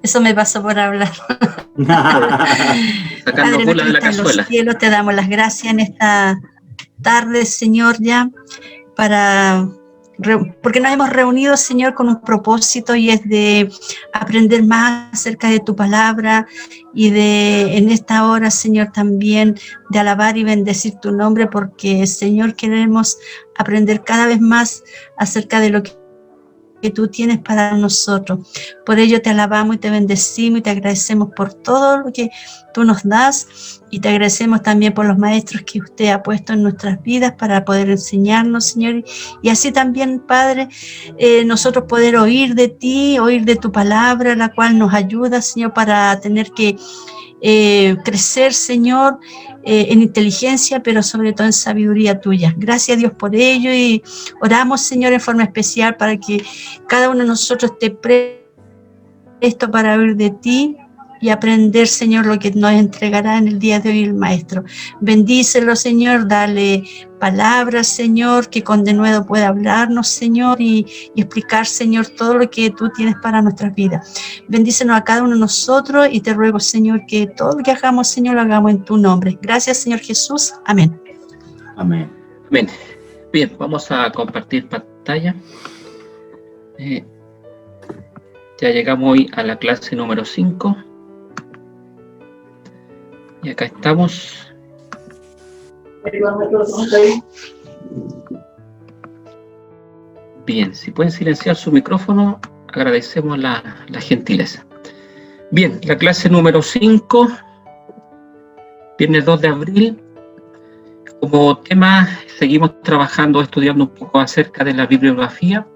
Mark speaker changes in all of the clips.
Speaker 1: Eso me pasó por hablar. Padre nuestro que estás en los cielos, te damos las gracias en esta tarde, Señor, ya, porque nos hemos reunido, Señor, con un propósito, y es de aprender más acerca de tu palabra, y en esta hora, Señor, también de alabar y bendecir tu nombre, porque, Señor, queremos aprender cada vez más acerca de lo que tú tienes para nosotros. Por ello te alabamos y te bendecimos y te agradecemos por todo lo que tú nos das, y te agradecemos también por los maestros que usted ha puesto en nuestras vidas para poder enseñarnos, Señor, y así también, Padre, nosotros poder oír de ti, oír de tu palabra, la cual nos ayuda, Señor, para tener que crecer, Señor, en inteligencia, pero sobre todo en sabiduría tuya. Gracias, Dios, por ello, y oramos, Señor, en forma especial para que cada uno de nosotros esté presto para oír de ti y aprender, Señor, lo que nos entregará en el día de hoy el Maestro. Bendícelo, Señor, dale palabras, Señor, que con denuedo pueda hablarnos, Señor, y explicar, Señor, todo lo que tú tienes para nuestras vidas. Bendícenos a cada uno de nosotros, y te ruego, Señor, que todo lo que hagamos, Señor, lo hagamos en tu nombre. Gracias, Señor Jesús. Amén.
Speaker 2: Amén. Amén. Bien, vamos a compartir pantalla. Ya llegamos hoy a la clase número 5. Y acá estamos. Bien, si pueden silenciar su micrófono, agradecemos la gentileza. Bien, la clase número 5, viernes 2 de abril. Como tema, seguimos trabajando, estudiando un poco acerca de la bibliografía.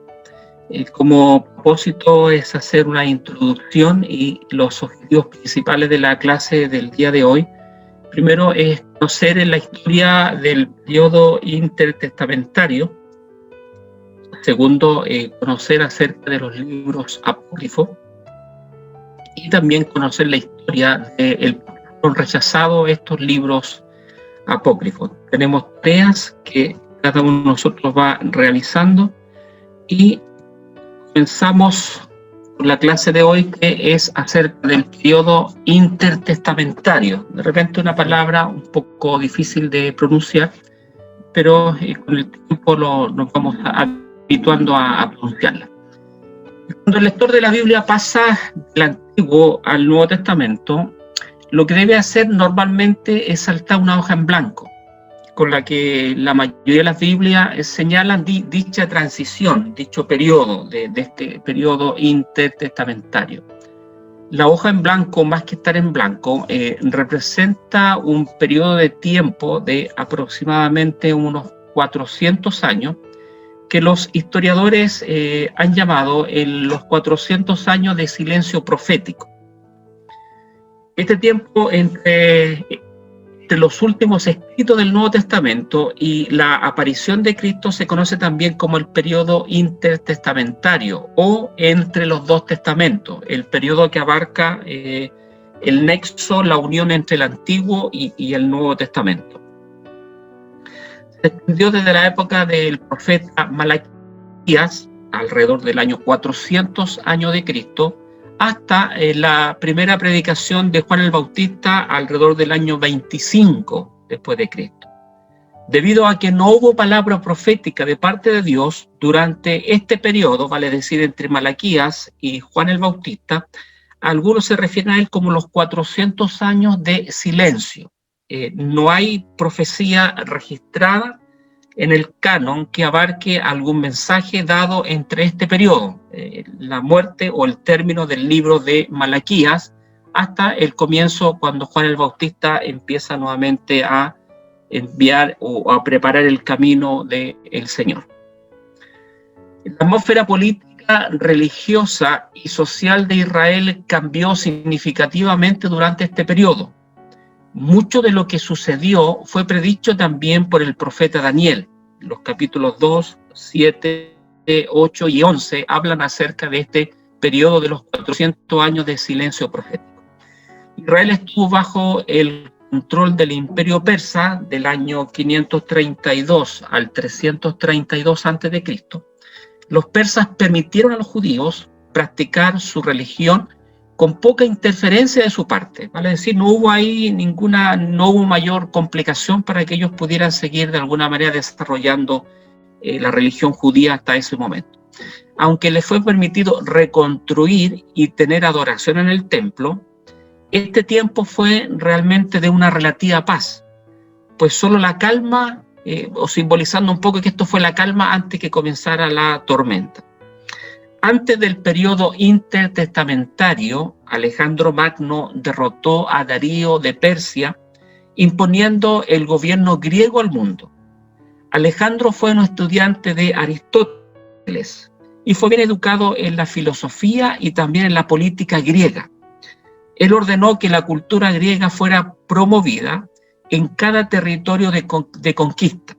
Speaker 2: Como propósito es hacer una introducción, y los objetivos principales de la clase del día de hoy. Primero es conocer la historia del periodo intertestamentario. Segundo, conocer acerca de los libros apócrifos. Y también conocer la historia del por qué fueron rechazados estos libros apócrifos. Tenemos tareas que cada uno de nosotros va realizando, y comenzamos con la clase de hoy, que es acerca del periodo intertestamentario. De repente una palabra un poco difícil de pronunciar, pero con el tiempo nos vamos habituando a pronunciarla. Cuando el lector de la Biblia pasa del Antiguo al Nuevo Testamento, lo que debe hacer normalmente es saltar una hoja en blanco, con la que la mayoría de las Biblias señalan dicha transición, dicho periodo, de este periodo intertestamentario. La hoja en blanco, más que estar en blanco, representa un periodo de tiempo de aproximadamente unos 400 años, que los historiadores han llamado los 400 años de silencio profético. Este tiempo entre los últimos escritos del Nuevo Testamento y la aparición de Cristo se conoce también como el periodo intertestamentario, o entre los dos testamentos, el periodo que abarca el nexo, la unión entre el Antiguo y el Nuevo Testamento. Se extendió desde la época del profeta Malaquías, alrededor del año 400 años de Cristo, hasta la primera predicación de Juan el Bautista alrededor del año 25 después de Cristo. Debido a que no hubo palabra profética de parte de Dios durante este periodo, vale decir entre Malaquías y Juan el Bautista, algunos se refieren a él como los 400 años de silencio. No hay profecía registrada en el canon que abarque algún mensaje dado entre este periodo, la muerte o el término del libro de Malaquías, hasta el comienzo, cuando Juan el Bautista empieza nuevamente a enviar o a preparar el camino del Señor. La atmósfera política, religiosa y social de Israel cambió significativamente durante este periodo. Mucho de lo que sucedió fue predicho también por el profeta Daniel. Los capítulos 2, 7, 8 y 11 hablan acerca de este periodo de los 400 años de silencio profético. Israel estuvo bajo el control del Imperio Persa del año 532 al 332 a.C., los persas permitieron a los judíos practicar su religión con poca interferencia de su parte, vale decir, no hubo mayor complicación para que ellos pudieran seguir de alguna manera desarrollando la religión judía hasta ese momento. Aunque les fue permitido reconstruir y tener adoración en el templo, este tiempo fue realmente de una relativa paz, pues solo la calma, o simbolizando un poco que esto fue la calma antes que comenzara la tormenta. Antes del periodo intertestamentario, Alejandro Magno derrotó a Darío de Persia, imponiendo el gobierno griego al mundo. Alejandro fue un estudiante de Aristóteles y fue bien educado en la filosofía y también en la política griega. Él ordenó que la cultura griega fuera promovida en cada territorio de conquista.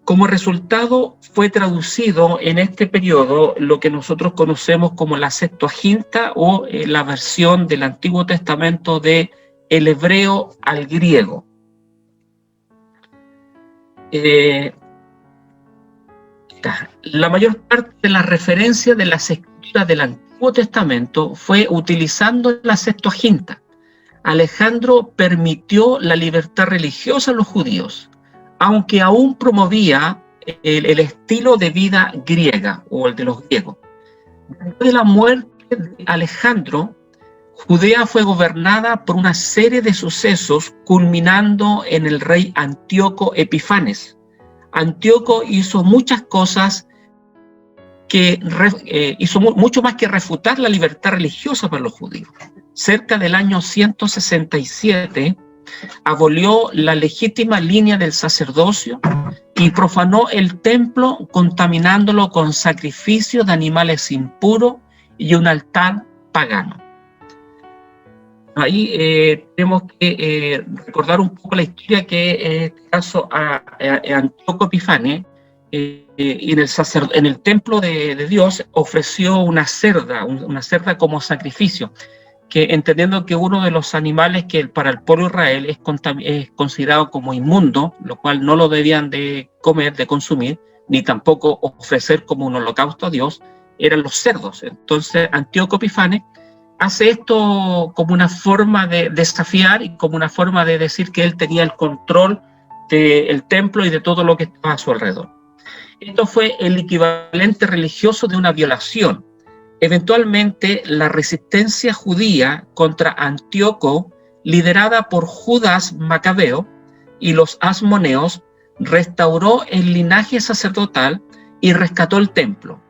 Speaker 2: Como resultado, fue traducido en este periodo lo que nosotros conocemos como la Septuaginta o la versión del Antiguo Testamento del hebreo al griego. La mayor parte de las referencias de las escrituras del Antiguo Testamento fue utilizando la Septuaginta. Alejandro permitió la libertad religiosa a los judíos, aunque aún promovía el estilo de vida griega o el de los griegos. Después de la muerte de Alejandro, Judea fue gobernada por una serie de sucesos culminando en el rey Antíoco Epifanes. Antíoco hizo muchas cosas que hizo mucho más que refutar la libertad religiosa para los judíos. Cerca del año 167, abolió la legítima línea del sacerdocio y profanó el templo contaminándolo con sacrificios de animales impuros y un altar pagano. Ahí tenemos que recordar un poco la historia que en este caso Antíoco Epifanes en el templo de Dios ofreció una cerda como sacrificio, que entendiendo que uno de los animales que para el pueblo de Israel es considerado como inmundo, lo cual no lo debían de comer, de consumir, ni tampoco ofrecer como un holocausto a Dios, eran los cerdos. Entonces Antíoco Epifanes hace esto como una forma de desafiar y como una forma de decir que él tenía el control del templo y de todo lo que estaba a su alrededor. Esto fue el equivalente religioso de una violación. Eventualmente, la resistencia judía contra Antíoco, liderada por Judas Macabeo y los asmoneos, restauró el linaje sacerdotal y rescató el templo.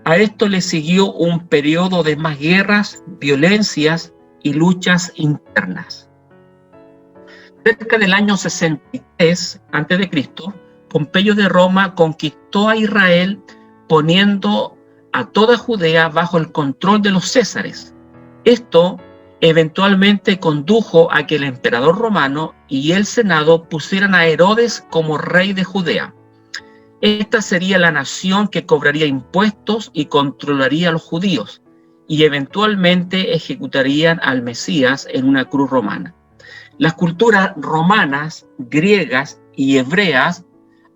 Speaker 2: A esto le siguió un periodo de más guerras, violencias y luchas internas. Cerca del año 63 a.C., Pompeyo de Roma conquistó a Israel poniendo a toda Judea bajo el control de los césares. Esto eventualmente condujo a que el emperador romano y el senado pusieran a Herodes como rey de Judea. Esta sería la nación que cobraría impuestos y controlaría a los judíos, y eventualmente ejecutarían al Mesías en una cruz romana. Las culturas romanas, griegas y hebreas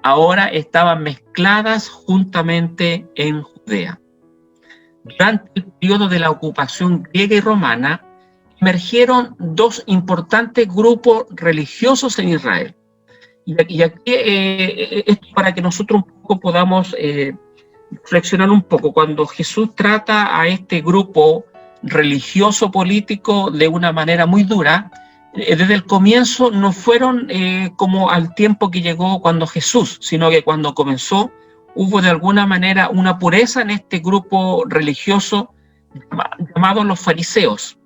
Speaker 2: ahora estaban mezcladas juntamente en Judea. Durante el periodo de la ocupación griega y romana, emergieron dos importantes grupos religiosos en Israel. Y aquí, esto para que nosotros un poco podamos reflexionar un poco, cuando Jesús trata a este grupo religioso político de una manera muy dura, desde el comienzo no fueron como al tiempo que llegó cuando Jesús, sino que cuando comenzó hubo de alguna manera una pureza en este grupo religioso llamado los fariseos,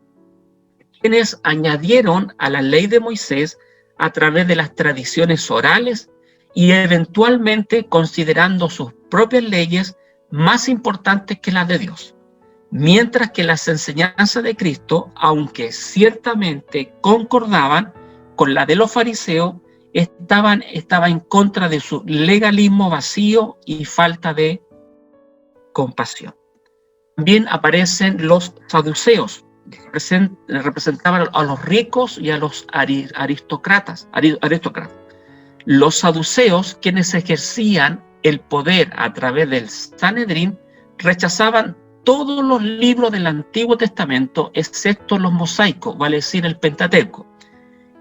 Speaker 2: quienes añadieron a la ley de Moisés a través de las tradiciones orales y eventualmente considerando sus propias leyes más importantes que las de Dios. Mientras que las enseñanzas de Cristo, aunque ciertamente concordaban con la de los fariseos, estaba en contra de su legalismo vacío y falta de compasión. También aparecen los saduceos, representaban a los ricos y a los aristócratas. Los saduceos, quienes ejercían el poder a través del Sanedrín, rechazaban todos los libros del Antiguo Testamento, excepto los mosaicos, vale decir el Pentateuco.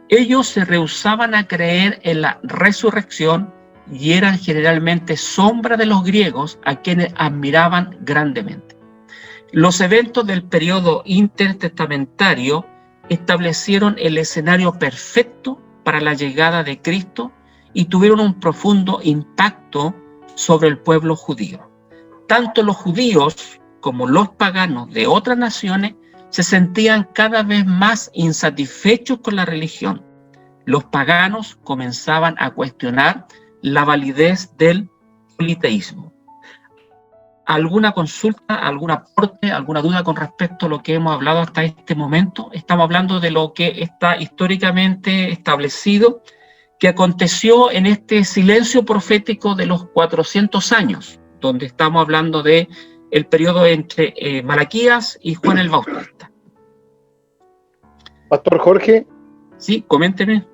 Speaker 2: Ellos se rehusaban a creer en la resurrección y eran generalmente sombra de los griegos, a quienes admiraban grandemente. Los eventos del periodo intertestamentario establecieron el escenario perfecto para la llegada de Cristo y tuvieron un profundo impacto sobre el pueblo judío. Tanto los judíos como los paganos de otras naciones se sentían cada vez más insatisfechos con la religión. Los paganos comenzaban a cuestionar la validez del politeísmo. ¿Alguna consulta, algún aporte, alguna duda con respecto a lo que hemos hablado hasta este momento? Estamos hablando de lo que está históricamente establecido, que aconteció en este silencio profético de los 400 años, donde estamos hablando de el periodo entre Malaquías y Juan el Bautista.
Speaker 3: Pastor Jorge.
Speaker 2: Sí, coménteme.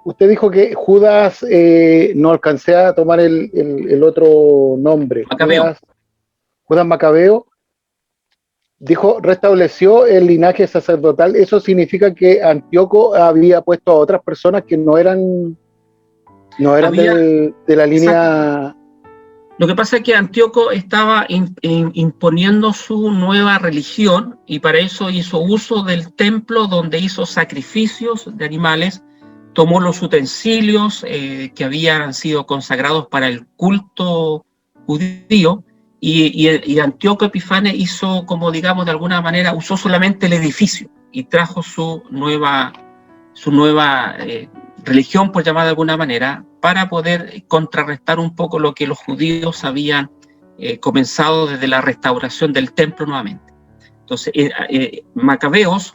Speaker 3: Usted dijo que Judas, no alcancé a tomar el otro nombre.
Speaker 2: Macabeo.
Speaker 3: Judas Macabeo. Dijo, restableció el linaje sacerdotal. Eso significa que Antíoco había puesto a otras personas que no eran de la línea.
Speaker 2: Exacto. Lo que pasa es que Antíoco estaba imponiendo su nueva religión y para eso hizo uso del templo, donde hizo sacrificios de animales, tomó los utensilios que habían sido consagrados para el culto judío y Antíoco Epifanes hizo, como digamos de alguna manera, usó solamente el edificio y trajo su nueva religión, por llamar de alguna manera, para poder contrarrestar un poco lo que los judíos habían comenzado desde la restauración del templo nuevamente. Entonces, Macabeos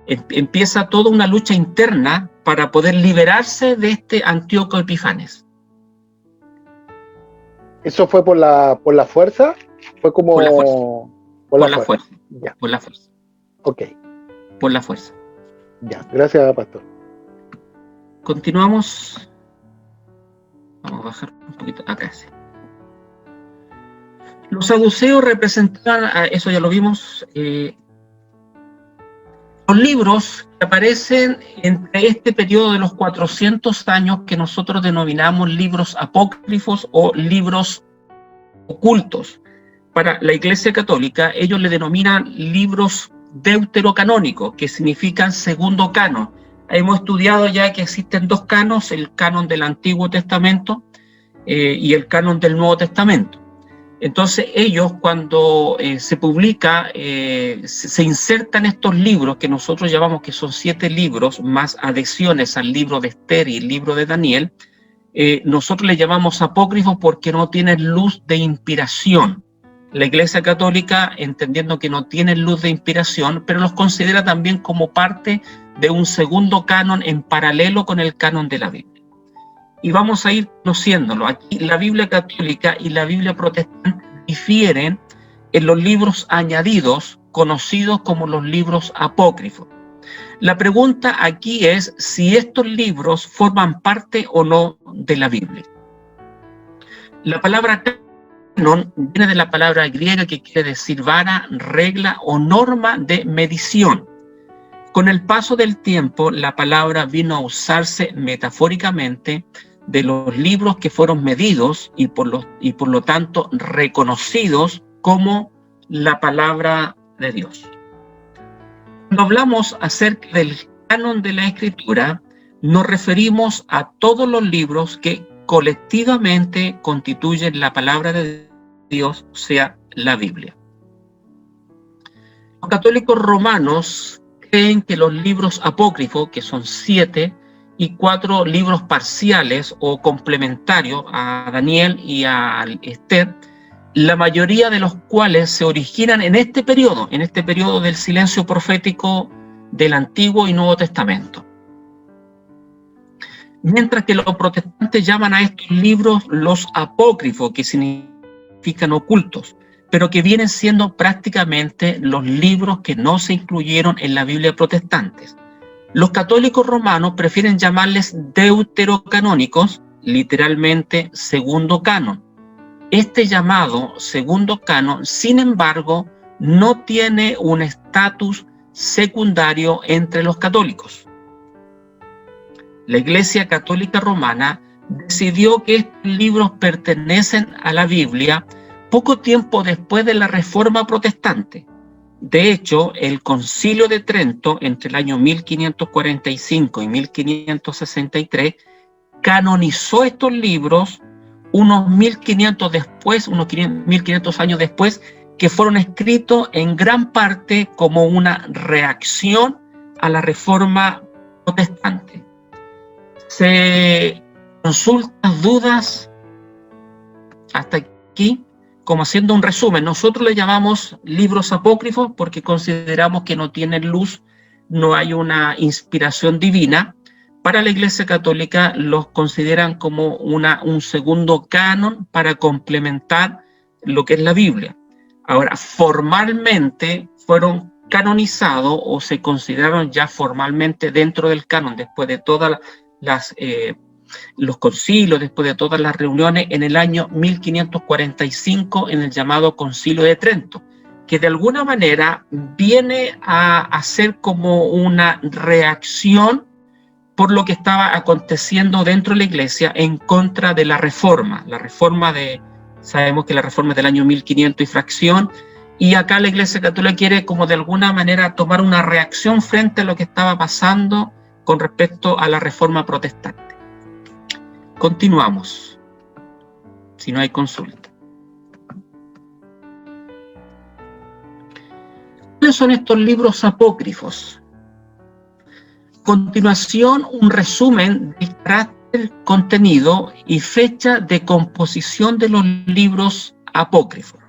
Speaker 2: empieza toda una lucha interna para poder liberarse de este Antíoco Epifanes.
Speaker 3: ¿Eso fue por la fuerza? Fue como...
Speaker 2: Por la fuerza.
Speaker 3: Ya.
Speaker 2: Por la fuerza.
Speaker 3: Ok.
Speaker 2: Por la fuerza.
Speaker 3: Ya, gracias, pastor.
Speaker 2: Continuamos. Vamos a bajar un poquito acá. Sí. Los saduceos representaban, eso ya lo vimos, los libros que aparecen entre este periodo de los 400 años que nosotros denominamos libros apócrifos o libros ocultos. Para la Iglesia Católica, ellos le denominan libros deuterocanónicos, que significan segundo canon. Hemos estudiado ya que existen dos canos, el canon del Antiguo Testamento y el canon del Nuevo Testamento. Entonces ellos, cuando se publica, se insertan estos libros que nosotros llamamos que son 7 libros, más adhesiones al libro de Esther y el libro de Daniel, nosotros les llamamos apócrifos porque no tienen luz de inspiración. La Iglesia Católica, entendiendo que no tienen luz de inspiración, pero los considera también como parte de un segundo canon en paralelo con el canon de la Biblia. Y vamos a ir conociéndolo. Aquí la Biblia católica y la Biblia protestante difieren en los libros añadidos, conocidos como los libros apócrifos. La pregunta aquí es si estos libros forman parte o no de la Biblia. La palabra canon viene de la palabra griega que quiere decir vara, regla o norma de medición. Con el paso del tiempo, la palabra vino a usarse metafóricamente de los libros que fueron medidos y por lo tanto reconocidos como la palabra de Dios. Cuando hablamos acerca del canon de la Escritura, nos referimos a todos los libros que colectivamente constituyen la palabra de Dios, o sea, la Biblia. Los católicos romanos creen que los libros apócrifos, que son 7, y 4 libros parciales o complementarios a Daniel y a Esther, la mayoría de los cuales se originan en este periodo del silencio profético del Antiguo y Nuevo Testamento. Mientras que los protestantes llaman a estos libros los apócrifos, que significan ocultos. pero que vienen siendo prácticamente los libros que no se incluyeron en la Biblia protestantes. Los católicos romanos prefieren llamarles deuterocanónicos, literalmente segundo canon. Este llamado segundo canon, sin embargo, no tiene un estatus secundario entre los católicos. La Iglesia Católica Romana decidió que estos libros pertenecen a la Biblia poco tiempo después de la Reforma Protestante. De hecho, el Concilio de Trento, entre el año 1545 y 1563, canonizó estos libros unos 1500 años después, que fueron escritos en gran parte como una reacción a la Reforma Protestante. Se consultan dudas hasta aquí. Como haciendo un resumen, nosotros le llamamos libros apócrifos porque consideramos que no tienen luz, no hay una inspiración divina. Para la Iglesia Católica los consideran como un segundo canon para complementar lo que es la Biblia. Ahora, formalmente fueron canonizados o se consideraron ya formalmente dentro del canon después de todas los concilios, después de todas las reuniones, en el año 1545 en el llamado Concilio de Trento, que de alguna manera viene a ser como una reacción por lo que estaba aconteciendo dentro de la Iglesia en contra de la Reforma. Sabemos que la Reforma es del año 1500 y fracción, y acá la Iglesia Católica quiere como de alguna manera tomar una reacción frente a lo que estaba pasando con respecto a la Reforma Protestante. Continuamos, si no hay consulta. ¿Cuáles son estos libros apócrifos? A continuación, un resumen del carácter, contenido y fecha de composición de los libros apócrifos.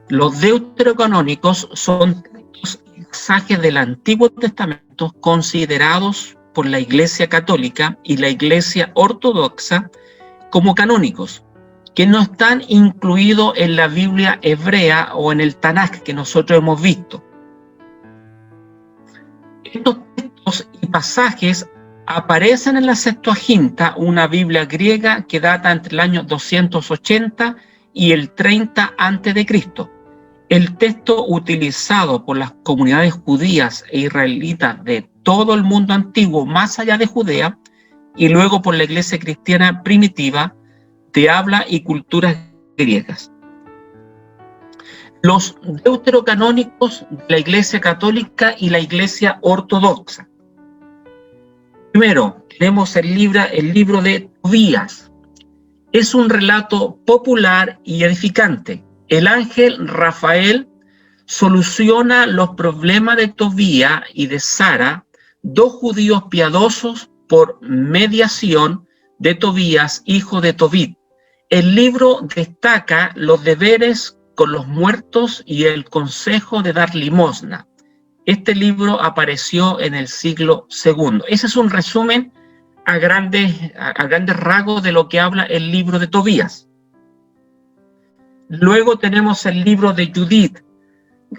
Speaker 2: Los deuterocanónicos son textos y pasajes del Antiguo Testamento considerados por la Iglesia Católica y la Iglesia Ortodoxa como canónicos, que no están incluidos en la Biblia hebrea o en el Tanaj que nosotros hemos visto. Estos textos y pasajes aparecen en la Septuaginta, una Biblia griega que data entre el año 280 y el 30 a.C. El texto utilizado por las comunidades judías e israelitas de todo el mundo antiguo, más allá de Judea, y luego por la iglesia cristiana primitiva de habla y culturas griegas. Los deuterocanónicos de la Iglesia Católica y la Iglesia Ortodoxa. Primero, tenemos el libro de Tobías. Es un relato popular y edificante. El ángel Rafael soluciona los problemas de Tobías y de Sara, dos judíos piadosos, por mediación de Tobías, hijo de Tobit. El libro destaca los deberes con los muertos y el consejo de dar limosna. Este libro apareció en el siglo II. Ese es un resumen a grandes rasgos de lo que habla el libro de Tobías. Luego tenemos el libro de Judith.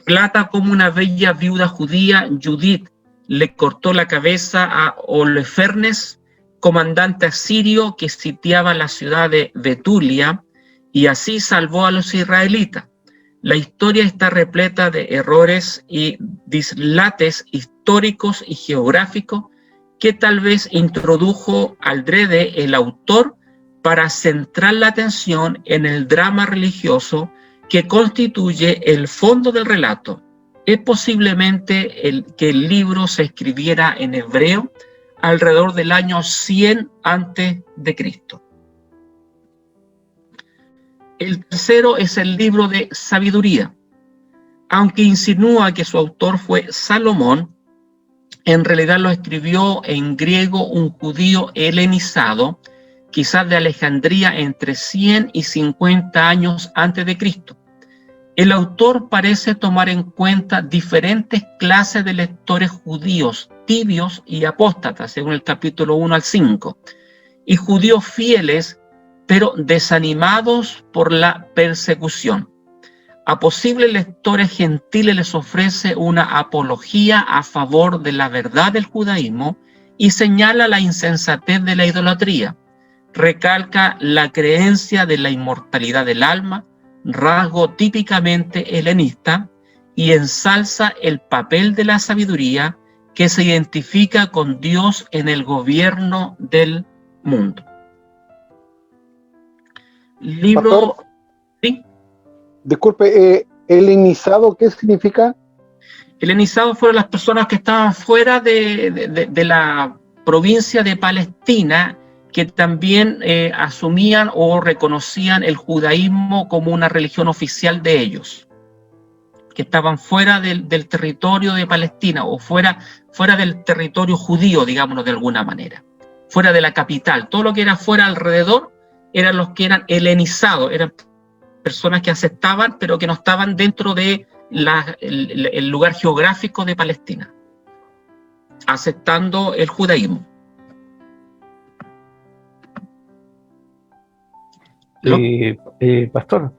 Speaker 2: Relata cómo una bella viuda judía, Judith, le cortó la cabeza a Holofernes, comandante asirio que sitiaba la ciudad de Betulia, y así salvó a los israelitas. La historia está repleta de errores y dislates históricos y geográficos que tal vez introdujo adrede el autor para centrar la atención en el drama religioso que constituye el fondo del relato. Es posiblemente que el libro se escribiera en hebreo alrededor del año 100 a.C. El tercero es el libro de Sabiduría. Aunque insinúa que su autor fue Salomón, en realidad lo escribió en griego un judío helenizado, quizás de Alejandría, entre 100 y 50 años antes de Cristo. El autor parece tomar en cuenta diferentes clases de lectores judíos, tibios y apóstatas, según el capítulo 1 al 5, y judíos fieles, pero desanimados por la persecución. A posibles lectores gentiles les ofrece una apología a favor de la verdad del judaísmo y señala la insensatez de la idolatría. Recalca la creencia de la inmortalidad del alma, rasgo típicamente helenista, y ensalza el papel de la sabiduría que se identifica con Dios en el gobierno del mundo. Libro...
Speaker 3: Pastor,
Speaker 2: ¿sí?
Speaker 3: disculpe, helenizado, ¿qué significa?
Speaker 2: Helenizados fueron las personas que estaban fuera de la provincia de Palestina, que también asumían o reconocían el judaísmo como una religión oficial de ellos, que estaban fuera del territorio de Palestina o fuera del territorio judío, digámoslo de alguna manera, fuera de la capital. Todo lo que era fuera alrededor eran los que eran helenizados, eran personas que aceptaban, pero que no estaban dentro de el lugar geográfico de Palestina, aceptando el judaísmo.
Speaker 4: Pastor,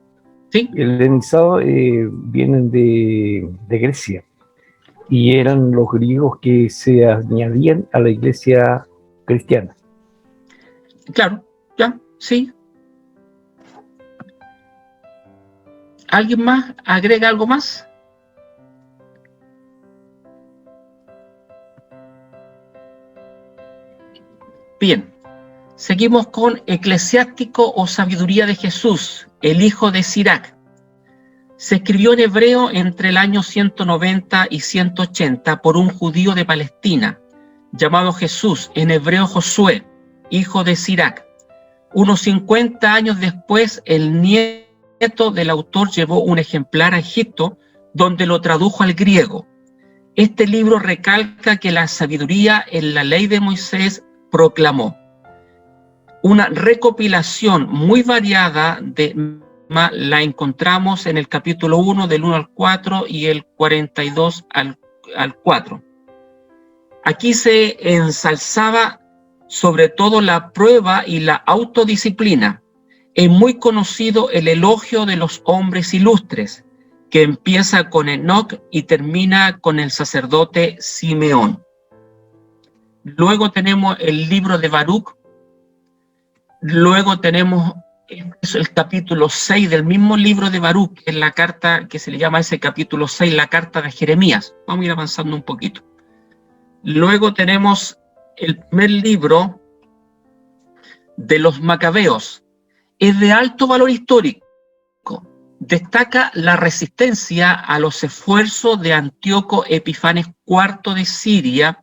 Speaker 2: ¿Sí?
Speaker 4: el helenizado vienen de Grecia y eran los griegos que se añadían a la iglesia cristiana.
Speaker 2: Claro, ya, sí. ¿Alguien más agrega algo más? Bien, seguimos con Eclesiástico o Sabiduría de Jesús, el hijo de Sirac. Se escribió en hebreo entre el año 190 y 180 por un judío de Palestina, llamado Jesús, en hebreo Josué, hijo de Sirac. Unos 50 años después, el nieto del autor llevó un ejemplar a Egipto, donde lo tradujo al griego. Este libro recalca que la sabiduría en la ley de Moisés proclamó. Una recopilación muy variada la encontramos en el capítulo 1 del 1 al 4 y el 42 al 4. Aquí se ensalzaba sobre todo la prueba y la autodisciplina. Es muy conocido el elogio de los hombres ilustres, que empieza con Enoc y termina con el sacerdote Simeón. Luego tenemos el libro de Baruch. Luego tenemos el capítulo 6 del mismo libro de Baruch, que es la carta que se le llama ese capítulo 6, la carta de Jeremías. Vamos a ir avanzando un poquito. Luego tenemos el primer libro de los Macabeos. Es de alto valor histórico. Destaca la resistencia a los esfuerzos de Antíoco Epifanes IV de Siria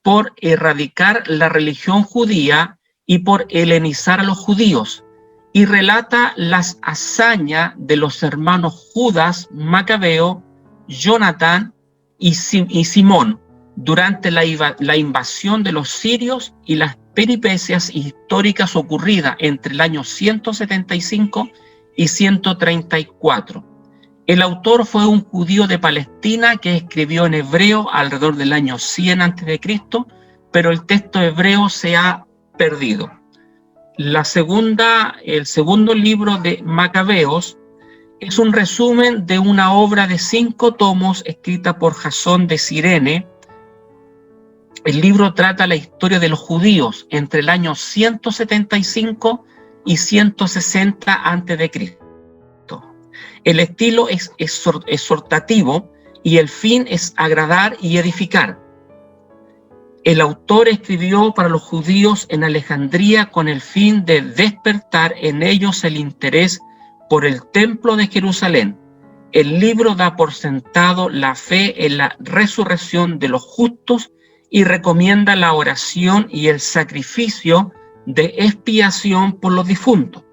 Speaker 2: por erradicar la religión judía y por helenizar a los judíos, y relata las hazañas de los hermanos Judas Macabeo, Jonatán y Simón durante la invasión de los sirios y las peripecias históricas ocurridas entre el año 175 y 134. El autor fue un judío de Palestina que escribió en hebreo alrededor del año 100 a.C., pero el texto hebreo se ha perdido. El segundo libro de Macabeos es un resumen de una obra de 5 tomos escrita por Jasón de Cirene. El libro trata la historia de los judíos entre el año 175 y 160 a.C. El estilo es exhortativo y el fin es agradar y edificar. El autor escribió para los judíos en Alejandría con el fin de despertar en ellos el interés por el templo de Jerusalén. El libro da por sentado la fe en la resurrección de los justos y recomienda la oración y el sacrificio de expiación por los difuntos.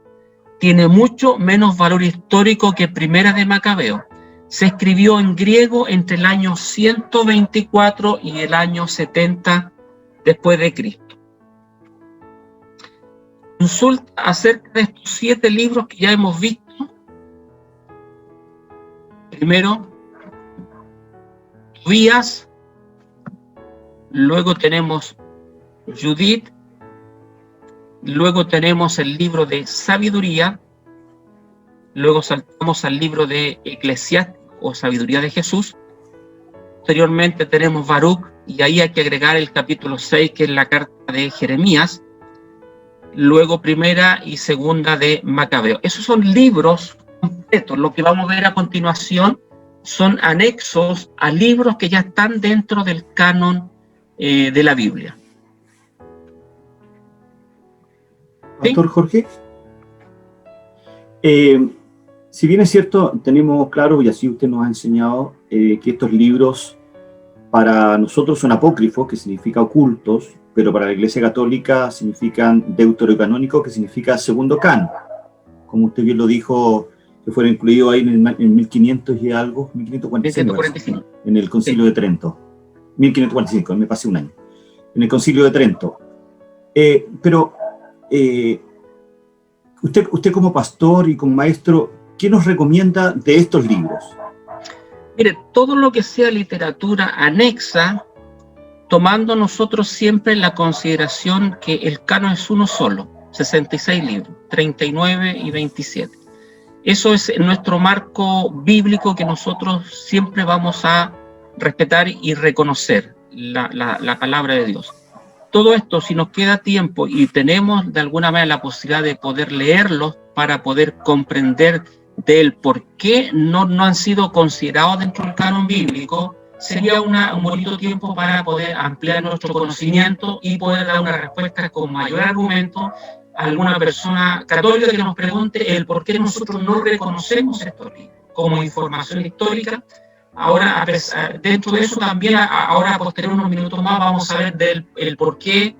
Speaker 2: Tiene mucho menos valor histórico que Primera de Macabeo. Se escribió en griego entre el año 124 y el año 70 después de Cristo. Consulta acerca de estos 7 libros que ya hemos visto. Primero, Tobías. Luego tenemos Judith. Luego tenemos el libro de Sabiduría. luego saltamos al libro de Eclesiástico o Sabiduría de Jesús, posteriormente tenemos Baruch, y ahí hay que agregar el capítulo 6, que es la carta de Jeremías, luego primera y segunda de Macabeo. Esos son libros completos. Lo que vamos a ver a continuación son anexos a libros que ya están dentro del canon de la Biblia.
Speaker 5: Pastor Jorge, si bien es cierto, tenemos claro, y así usted nos ha enseñado, que estos libros para nosotros son apócrifos, que significa ocultos, pero para la Iglesia Católica significan deuterocanónico, que significa segundo canon. Como usted bien lo dijo, que fueron incluidos ahí en 1500 y algo, 1545, en el Concilio de Trento. 1545, me pasé un año. En el Concilio de Trento. Usted como pastor y como maestro, ¿qué nos recomienda de estos libros?
Speaker 2: Mire, todo lo que sea literatura anexa, tomando nosotros siempre en la consideración que el canon es uno solo, 66 libros, 39 y 27. Eso es nuestro marco bíblico que nosotros siempre vamos a respetar y reconocer, la palabra de Dios. Todo esto, si nos queda tiempo y tenemos de alguna manera la posibilidad de poder leerlos para poder comprender del por qué no han sido considerados dentro del canon bíblico, sería un bonito tiempo para poder ampliar nuestro conocimiento y poder dar una respuesta con mayor argumento a alguna persona católica que nos pregunte el por qué nosotros no reconocemos estos libros como información histórica. Ahora, dentro de eso también, ahora posterior unos minutos más, vamos a ver el por qué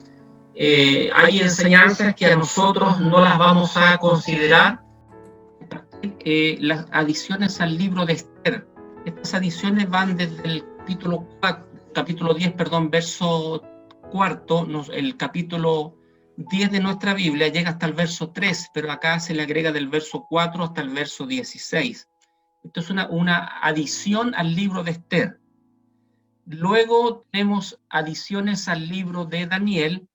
Speaker 2: hay enseñanzas que a nosotros no las vamos a considerar. Las adiciones al libro de Esther. Estas adiciones van desde el capítulo 10, verso 4, el capítulo 10 de nuestra Biblia llega hasta el verso 3, pero acá se le agrega del verso 4 hasta el verso 16. Esto es una adición al libro de Esther. Luego tenemos adiciones al libro de Daniel,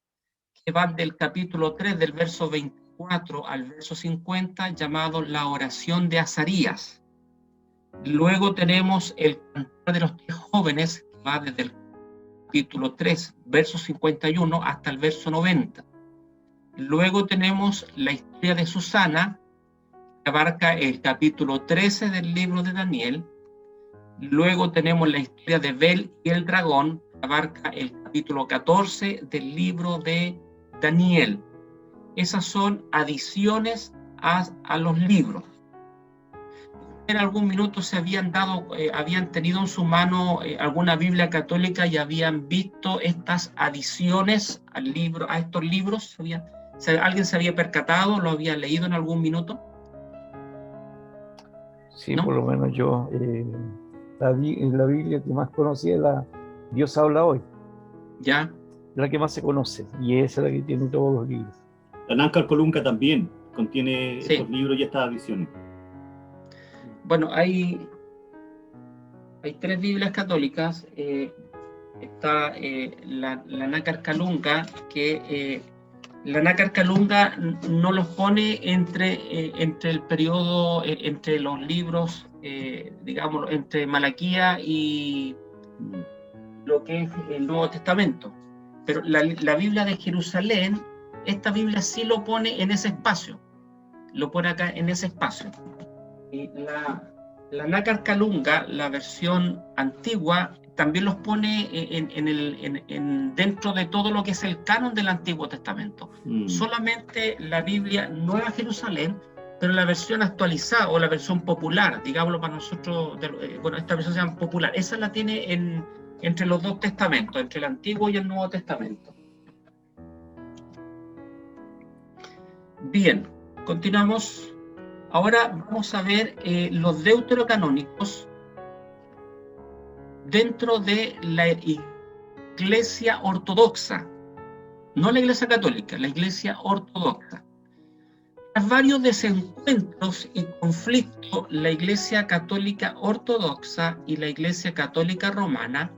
Speaker 2: que van del capítulo 3, del verso 24 al verso 50, llamado la oración de Azarías. Luego tenemos el Cantar de los 3 jóvenes, que va desde el capítulo 3, verso 51 hasta el verso 90. Luego tenemos la historia de Susana, que abarca el capítulo 13 del libro de Daniel. Luego tenemos la historia de Bel y el dragón, que abarca el capítulo 14 del libro de Daniel. Esas son adiciones a los libros. En algún minuto se habían tenido en su mano alguna Biblia católica y habían visto estas adiciones a estos libros. ¿Alguien se había percatado? ¿Lo había leído en algún minuto?
Speaker 4: Sí,
Speaker 2: ¿No?
Speaker 4: por lo menos yo, la Biblia que más conocía es la Dios habla hoy.
Speaker 2: Ya.
Speaker 4: La que más se conoce, y esa es la que tiene todos los libros.
Speaker 5: La Nácar Colunga también contiene estos libros y estas adiciones.
Speaker 2: Bueno, hay 3 Biblias católicas. Está la Nácar Calunga, que la Nácar Calunga no los pone entre el periodo, entre los libros, digamos, entre Malaquía y lo que es el Nuevo Testamento. Pero la Biblia de Jerusalén, esta Biblia sí lo pone en ese espacio. Lo pone acá en ese espacio. Y la Nácar Calunga, la versión antigua, también los pone dentro de todo lo que es el canon del Antiguo Testamento. Solamente la Biblia Nueva Jerusalén, pero la versión actualizada o la versión popular, digámoslo para nosotros, esta versión se llama popular, esa la tiene entre los 2 testamentos, entre el Antiguo y el Nuevo Testamento. Bien, continuamos. Ahora vamos a ver los deuterocanónicos dentro de la Iglesia Ortodoxa, no la Iglesia Católica, la Iglesia Ortodoxa. Tras varios desencuentros y conflictos, la Iglesia Católica Ortodoxa y la Iglesia Católica Romana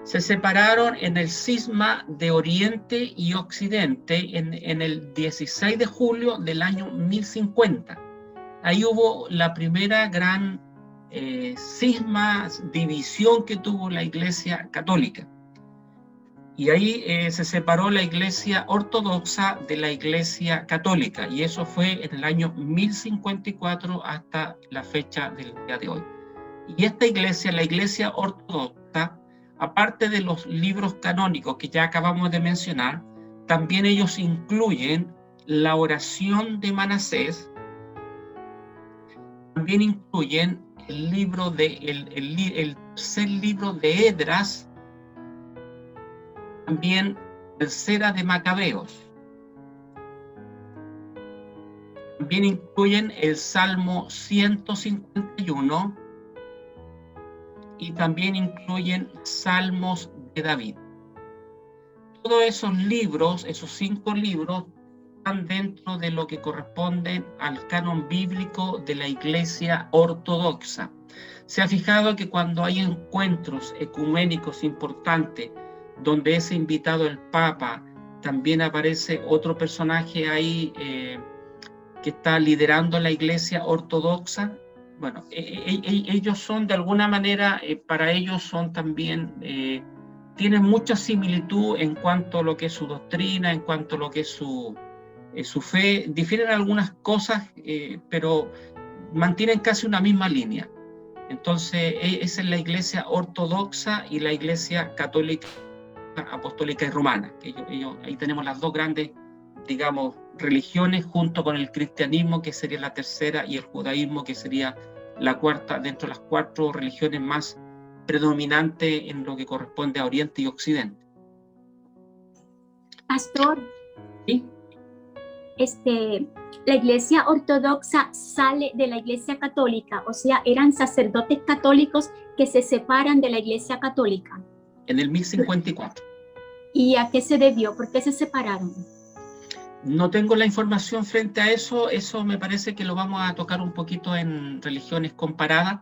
Speaker 2: se separaron en el cisma de Oriente y Occidente en el 16 de julio del año 1050. ahí hubo la primera gran cisma, división que tuvo la Iglesia Católica. Y ahí se separó la Iglesia Ortodoxa de la Iglesia Católica, y eso fue en el año 1054 hasta la fecha del día de hoy. Y esta iglesia, la Iglesia Ortodoxa, aparte de los libros canónicos que ya acabamos de mencionar, también ellos incluyen la oración de Manasés, también incluyen el libro el tercer libro de Esdras, también tercera de Macabeos. También incluyen el Salmo 151 y también incluyen Salmos de David. Todos esos libros, esos 5 libros, están dentro de lo que corresponde al canon bíblico de la Iglesia Ortodoxa. Se ha fijado que cuando hay encuentros ecuménicos importantes, donde es invitado el Papa, también aparece otro personaje ahí que está liderando la Iglesia Ortodoxa. Bueno, ellos son de alguna manera, para ellos son también, tienen mucha similitud en cuanto a lo que es su doctrina, en cuanto a lo que es su fe. Difieren algunas cosas, pero mantienen casi una misma línea. Entonces, esa es la Iglesia Ortodoxa y la Iglesia Católica, Apostólica y Romana. Ahí tenemos las dos grandes, digamos, religiones, junto con el cristianismo, que sería la tercera, y el judaísmo, que sería la cuarta, dentro de las 4 religiones más predominantes en lo que corresponde a Oriente y Occidente.
Speaker 6: Pastor,
Speaker 2: ¿Sí?
Speaker 6: La Iglesia Ortodoxa sale de la Iglesia Católica, o sea, eran sacerdotes católicos que se separan de la Iglesia Católica.
Speaker 2: En el 1054.
Speaker 6: ¿Y a qué se debió? ¿Por qué se separaron?
Speaker 2: No tengo la información frente a eso. Eso me parece que lo vamos a tocar un poquito en religiones comparadas.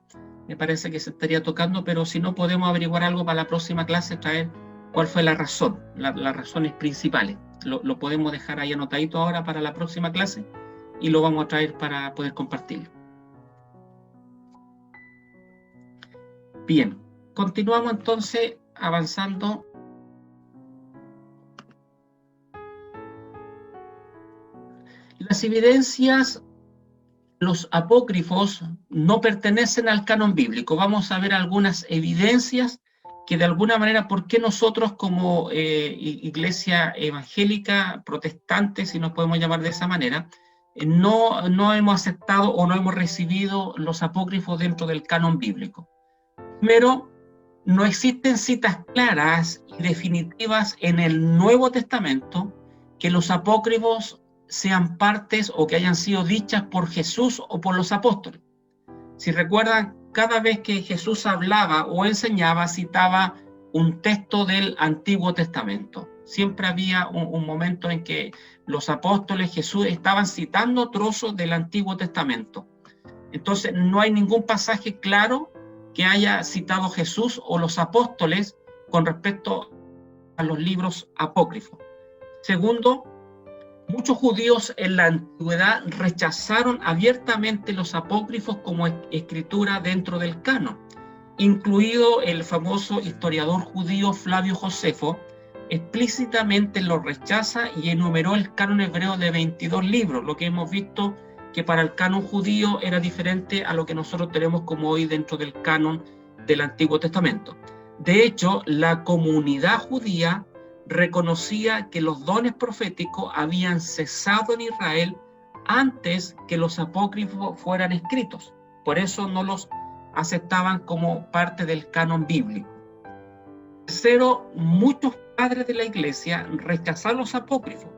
Speaker 2: Me parece que se estaría tocando, pero si no, podemos averiguar algo para la próxima clase, traer cuál fue la razón, las razones principales. Lo podemos dejar ahí anotadito ahora para la próxima clase y lo vamos a traer para poder compartirlo. Bien, continuamos entonces avanzando. Las evidencias, los apócrifos, no pertenecen al canon bíblico. Vamos a ver algunas evidencias que de alguna manera, ¿por qué nosotros como iglesia evangélica, protestante, si nos podemos llamar de esa manera, no hemos aceptado o no hemos recibido los apócrifos dentro del canon bíblico? Primero, no existen citas claras y definitivas en el Nuevo Testamento que los apócrifos sean partes o que hayan sido dichas por Jesús o por los apóstoles. Si recuerdan, cada vez que Jesús hablaba o enseñaba, citaba un texto del Antiguo Testamento. Siempre había un momento en que los apóstoles, Jesús, estaban citando trozos del Antiguo Testamento. Entonces, no hay ningún pasaje claro que haya citado Jesús o los apóstoles con respecto a los libros apócrifos. Segundo, muchos judíos en la antigüedad rechazaron abiertamente los apócrifos como escritura dentro del canon, incluido el famoso historiador judío Flavio Josefo. Explícitamente lo rechaza y enumeró el canon hebreo de 22 libros, lo que hemos visto que para el canon judío era diferente a lo que nosotros tenemos como hoy dentro del canon del Antiguo Testamento. De hecho, la comunidad judía reconocía que los dones proféticos habían cesado en Israel antes que los apócrifos fueran escritos. Por eso no los aceptaban como parte del canon bíblico. Tercero, muchos padres de la iglesia rechazaron los apócrifos.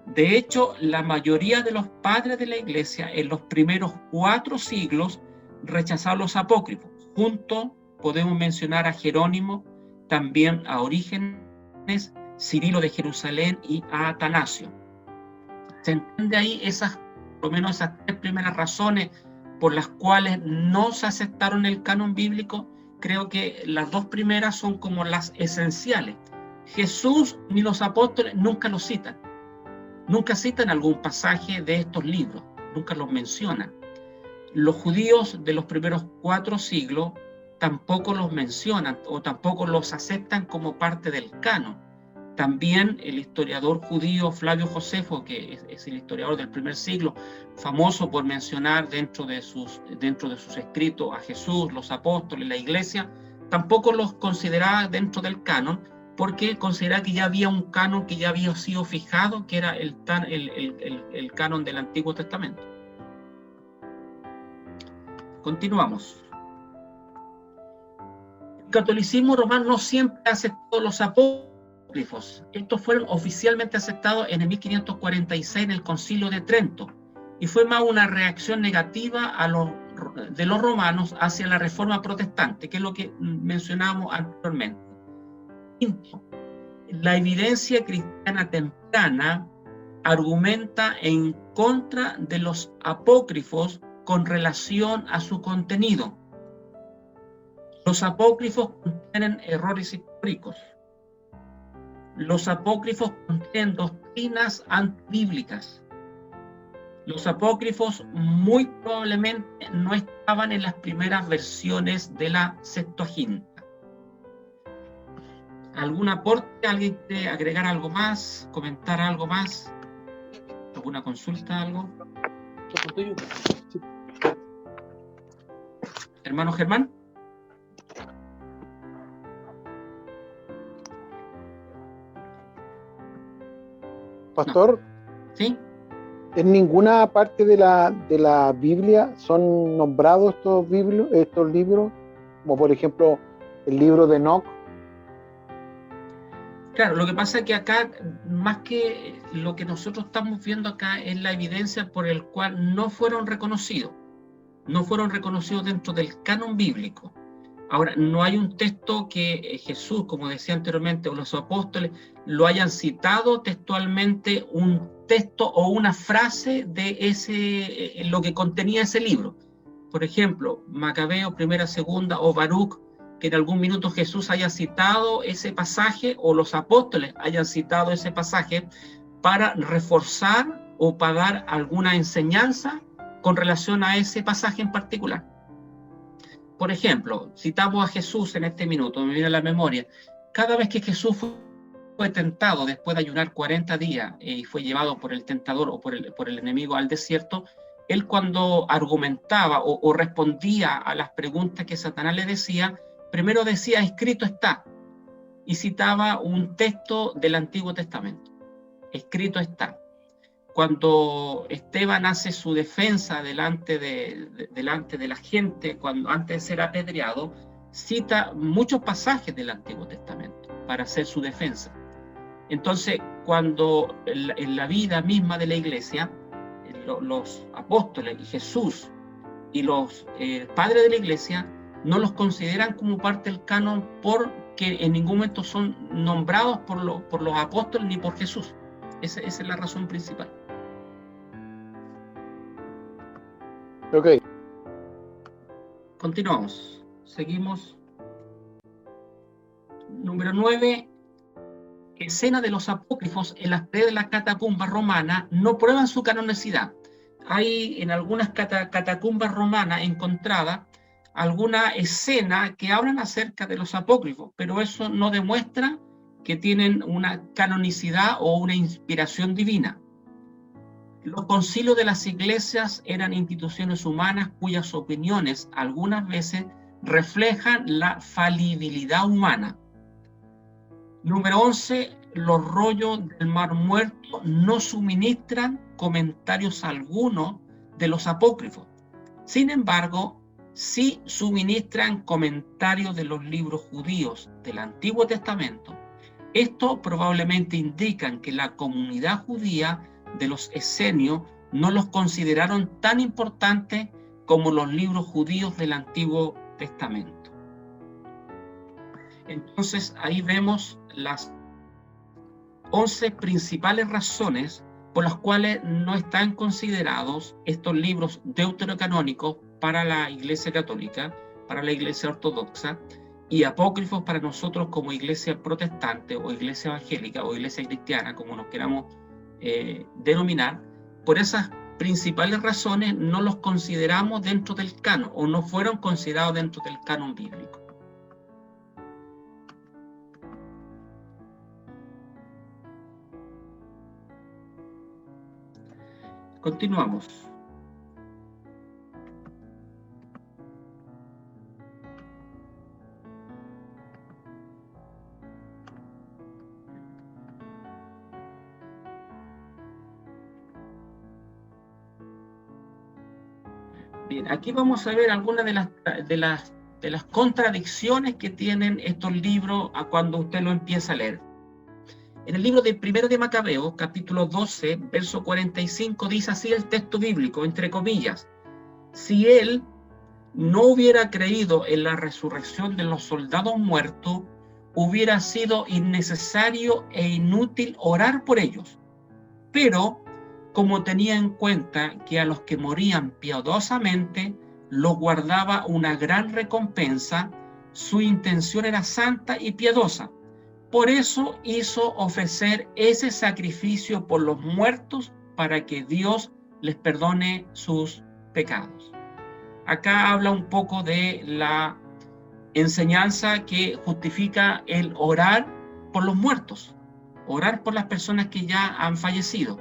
Speaker 2: De hecho, la mayoría de los padres de la iglesia en los primeros 4 siglos rechazaron los apócrifos. Junto podemos mencionar a Jerónimo, también a Orígenes, Cirilo de Jerusalén y a Atanasio. Se entiende ahí por lo menos esas 3 primeras razones por las cuales no se aceptaron el canon bíblico. Creo que las 2 primeras son como las esenciales. Jesús ni los apóstoles nunca los citan. Nunca citan algún pasaje de estos libros, nunca los mencionan. los judíos de los primeros 4 siglos tampoco los mencionan o tampoco los aceptan como parte del canon. También el historiador judío Flavio Josefo, que es el historiador del primer siglo, famoso por mencionar dentro de sus escritos a Jesús, los apóstoles, la iglesia, tampoco los consideraba dentro del canon, porque consideraba que ya había un canon que ya había sido fijado, que era el canon del Antiguo Testamento. Continuamos. El catolicismo romano no siempre aceptó los apócrifos. Estos fueron oficialmente aceptados en el 1546 en el Concilio de Trento, y fue más una reacción negativa de los romanos hacia la reforma protestante, que es lo que mencionábamos anteriormente. Quinto, la evidencia cristiana temprana argumenta en contra de los apócrifos con relación a su contenido. Los apócrifos contienen errores históricos. Los apócrifos contienen doctrinas antibíblicas. Los apócrifos muy probablemente no estaban en las primeras versiones de la Septuaginta. ¿Algún aporte? ¿Alguien quiere agregar algo más? ¿Comentar algo más? ¿Alguna consulta? ¿Algo? Hermano Germán.
Speaker 3: Pastor,
Speaker 2: No. ¿Sí?
Speaker 3: en ninguna parte de la Biblia son nombrados estos libros, como por ejemplo el libro de Enoc.
Speaker 2: Claro, lo que pasa es que acá, más que lo que nosotros estamos viendo acá, es la evidencia por el cual no fueron reconocidos dentro del canon bíblico. Ahora, no hay un texto que Jesús, como decía anteriormente, o los apóstoles, lo hayan citado textualmente, un texto o una frase de lo que contenía ese libro. Por ejemplo, Macabeo, primera, segunda, o Baruch, que en algún minuto Jesús haya citado ese pasaje, o los apóstoles hayan citado ese pasaje para reforzar o para dar alguna enseñanza con relación a ese pasaje en particular. Por ejemplo, citamos a Jesús en este minuto, me viene a la memoria, cada vez que Jesús fue tentado después de ayunar 40 días y fue llevado por el tentador o por el enemigo al desierto, él cuando argumentaba o respondía a las preguntas que Satanás le decía, primero decía, escrito está, y citaba un texto del Antiguo Testamento. Escrito está. Cuando Esteban hace su defensa delante de la gente, antes de ser apedreado, cita muchos pasajes del Antiguo Testamento para hacer su defensa. Entonces, cuando en la vida misma de la iglesia, los apóstoles y Jesús y los padres de la iglesia no los consideran como parte del canon porque en ningún momento son nombrados por los apóstoles ni por Jesús. Esa es la razón principal.
Speaker 3: Ok.
Speaker 2: Continuamos. Seguimos. Número 9. Escena de los apócrifos en las paredes de la catacumba romana no prueban su canonicidad. Hay en algunas catacumbas romanas encontradas alguna escena que hablan acerca de los apócrifos, pero eso no demuestra que tienen una canonicidad o una inspiración divina. Los concilios de las iglesias eran instituciones humanas cuyas opiniones algunas veces reflejan la falibilidad humana. Número 11. Los rollos del Mar Muerto no suministran comentarios alguno de los apócrifos. Sin embargo, sí suministran comentarios de los libros judíos del Antiguo Testamento. Esto probablemente indican que la comunidad judía de los esenios no los consideraron tan importantes como los libros judíos del Antiguo Testamento. Entonces ahí vemos las 11 principales razones por las cuales no están considerados estos libros deuterocanónicos para la Iglesia Católica, para la Iglesia Ortodoxa, y apócrifos para nosotros como Iglesia Protestante o Iglesia Evangélica o Iglesia Cristiana, como nos queramos denominar, por esas principales razones no los consideramos dentro del canon, o no fueron considerados dentro del canon bíblico. Continuamos. Bien, aquí vamos a ver algunas de las contradicciones que tienen estos libros a cuando usted lo empieza a leer. En el libro de Primero de Macabeo, capítulo 12, verso 45, dice así el texto bíblico, entre comillas: si él no hubiera creído en la resurrección de los soldados muertos, hubiera sido innecesario e inútil orar por ellos. Pero, como tenía en cuenta que a los que morían piadosamente los guardaba una gran recompensa, su intención era santa y piadosa. Por eso hizo ofrecer ese sacrificio por los muertos para que Dios les perdone sus pecados. Acá habla un poco de la enseñanza que justifica el orar por los muertos, orar por las personas que ya han fallecido.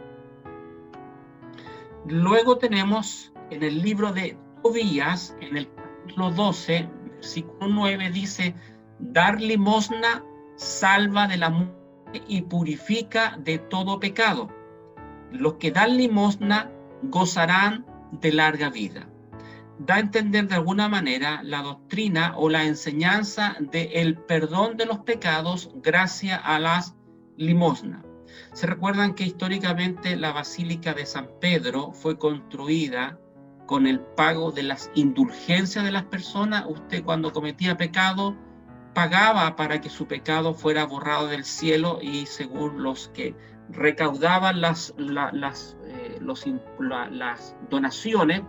Speaker 2: Luego tenemos en el libro de Tobías, en el capítulo 12, versículo 9, dice: dar limosna salva de la muerte y purifica de todo pecado. Los que dan limosna gozarán de larga vida. Da a entender de alguna manera la doctrina o la enseñanza del perdón de los pecados gracias a las limosnas. Se recuerdan que históricamente la Basílica de San Pedro fue construida con el pago de las indulgencias de las personas. Usted, cuando cometía pecado, pagaba para que su pecado fuera borrado del cielo, y según los que recaudaban las donaciones,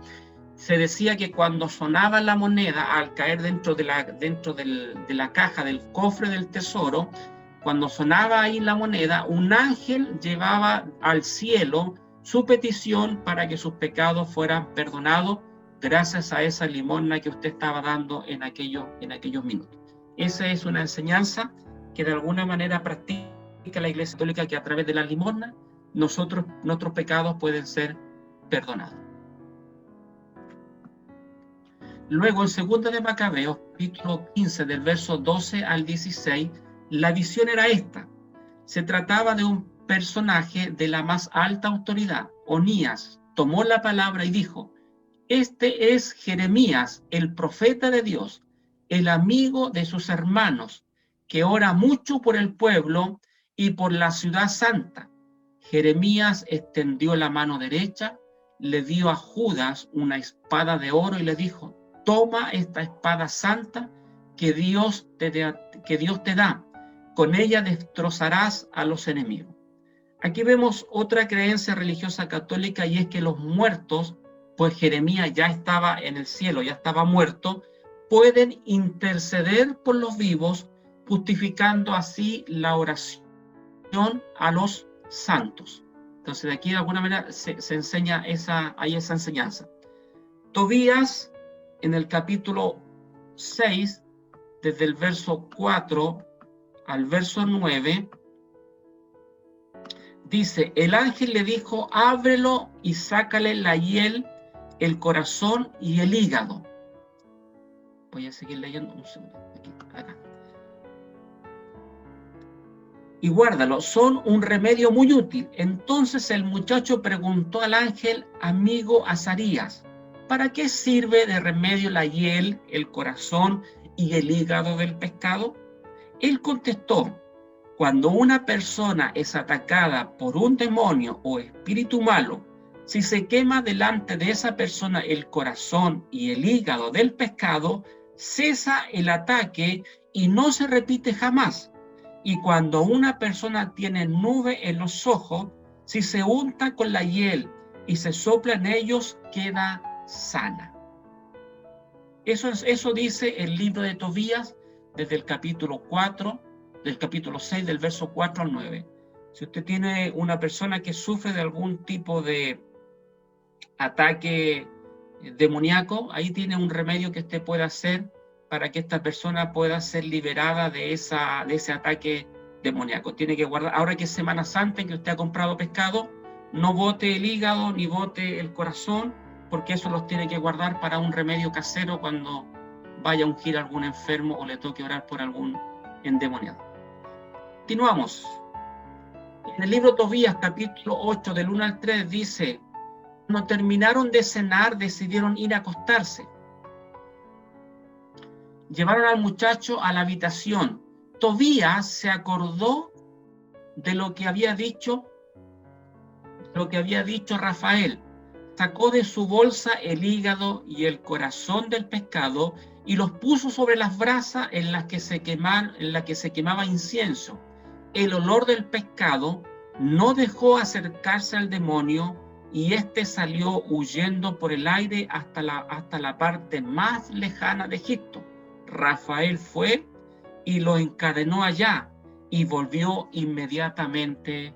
Speaker 2: se decía que cuando sonaba la moneda al caer dentro de la caja del cofre del tesoro, cuando sonaba ahí la moneda, un ángel llevaba al cielo su petición para que sus pecados fueran perdonados gracias a esa limosna que usted estaba dando en aquellos minutos. Esa es una enseñanza que de alguna manera practica la Iglesia Católica, que a través de la limosna nuestros pecados pueden ser perdonados. Luego, en 2 de Macabeos, capítulo 15, del verso 12 al 16, la visión era esta. Se trataba de un personaje de la más alta autoridad. Onías tomó la palabra y dijo: este es Jeremías, el profeta de Dios, el amigo de sus hermanos, que ora mucho por el pueblo y por la ciudad santa. Jeremías extendió la mano derecha, le dio a Judas una espada de oro y le dijo: toma esta espada santa que Dios te da, con ella destrozarás a los enemigos. Aquí vemos otra creencia religiosa católica, y es que los muertos, pues Jeremías ya estaba en el cielo, ya estaba muerto, pueden interceder por los vivos, justificando así la oración a los santos. Entonces de aquí de alguna manera se enseña esa enseñanza. Tobías, en el capítulo 6, desde el verso 4 al verso 9, dice: el ángel le dijo: ábrelo y sácale la hiel, el corazón y el hígado. Voy a seguir leyendo un segundo. Acá. Y guárdalo, son un remedio muy útil. Entonces el muchacho preguntó al ángel: amigo Azarías, ¿para qué sirve de remedio la hiel, el corazón y el hígado del pescado? Él contestó: cuando una persona es atacada por un demonio o espíritu malo, si se quema delante de esa persona el corazón y el hígado del pescado, cesa el ataque y no se repite jamás. Y cuando una persona tiene nube en los ojos, si se unta con la hiel y se sopla en ellos, queda sana. Eso dice el libro de Tobías, desde el capítulo 4, del capítulo 6, del verso 4 al 9. Si usted tiene una persona que sufre de algún tipo de ataque demoníaco, ahí tiene un remedio que usted puede hacer para que esta persona pueda ser liberada de ese ataque demoníaco. Tiene que guardar, ahora que es Semana Santa, que usted ha comprado pescado, no bote el hígado ni bote el corazón, porque eso los tiene que guardar para un remedio casero cuando vaya a ungir a algún enfermo o le toque orar por algún endemoniado. Continuamos. En el libro Tobías, capítulo 8, del 1 al 3, dice: cuando terminaron de cenar, decidieron ir a acostarse. Llevaron al muchacho a la habitación. Tobías se acordó de lo que había dicho Rafael. Sacó de su bolsa el hígado y el corazón del pescado y los puso sobre las brasas en las que se quemaba incienso. El olor del pescado no dejó acercarse al demonio y éste salió huyendo por el aire hasta la parte más lejana de Egipto. Rafael fue y lo encadenó allá y volvió inmediatamente.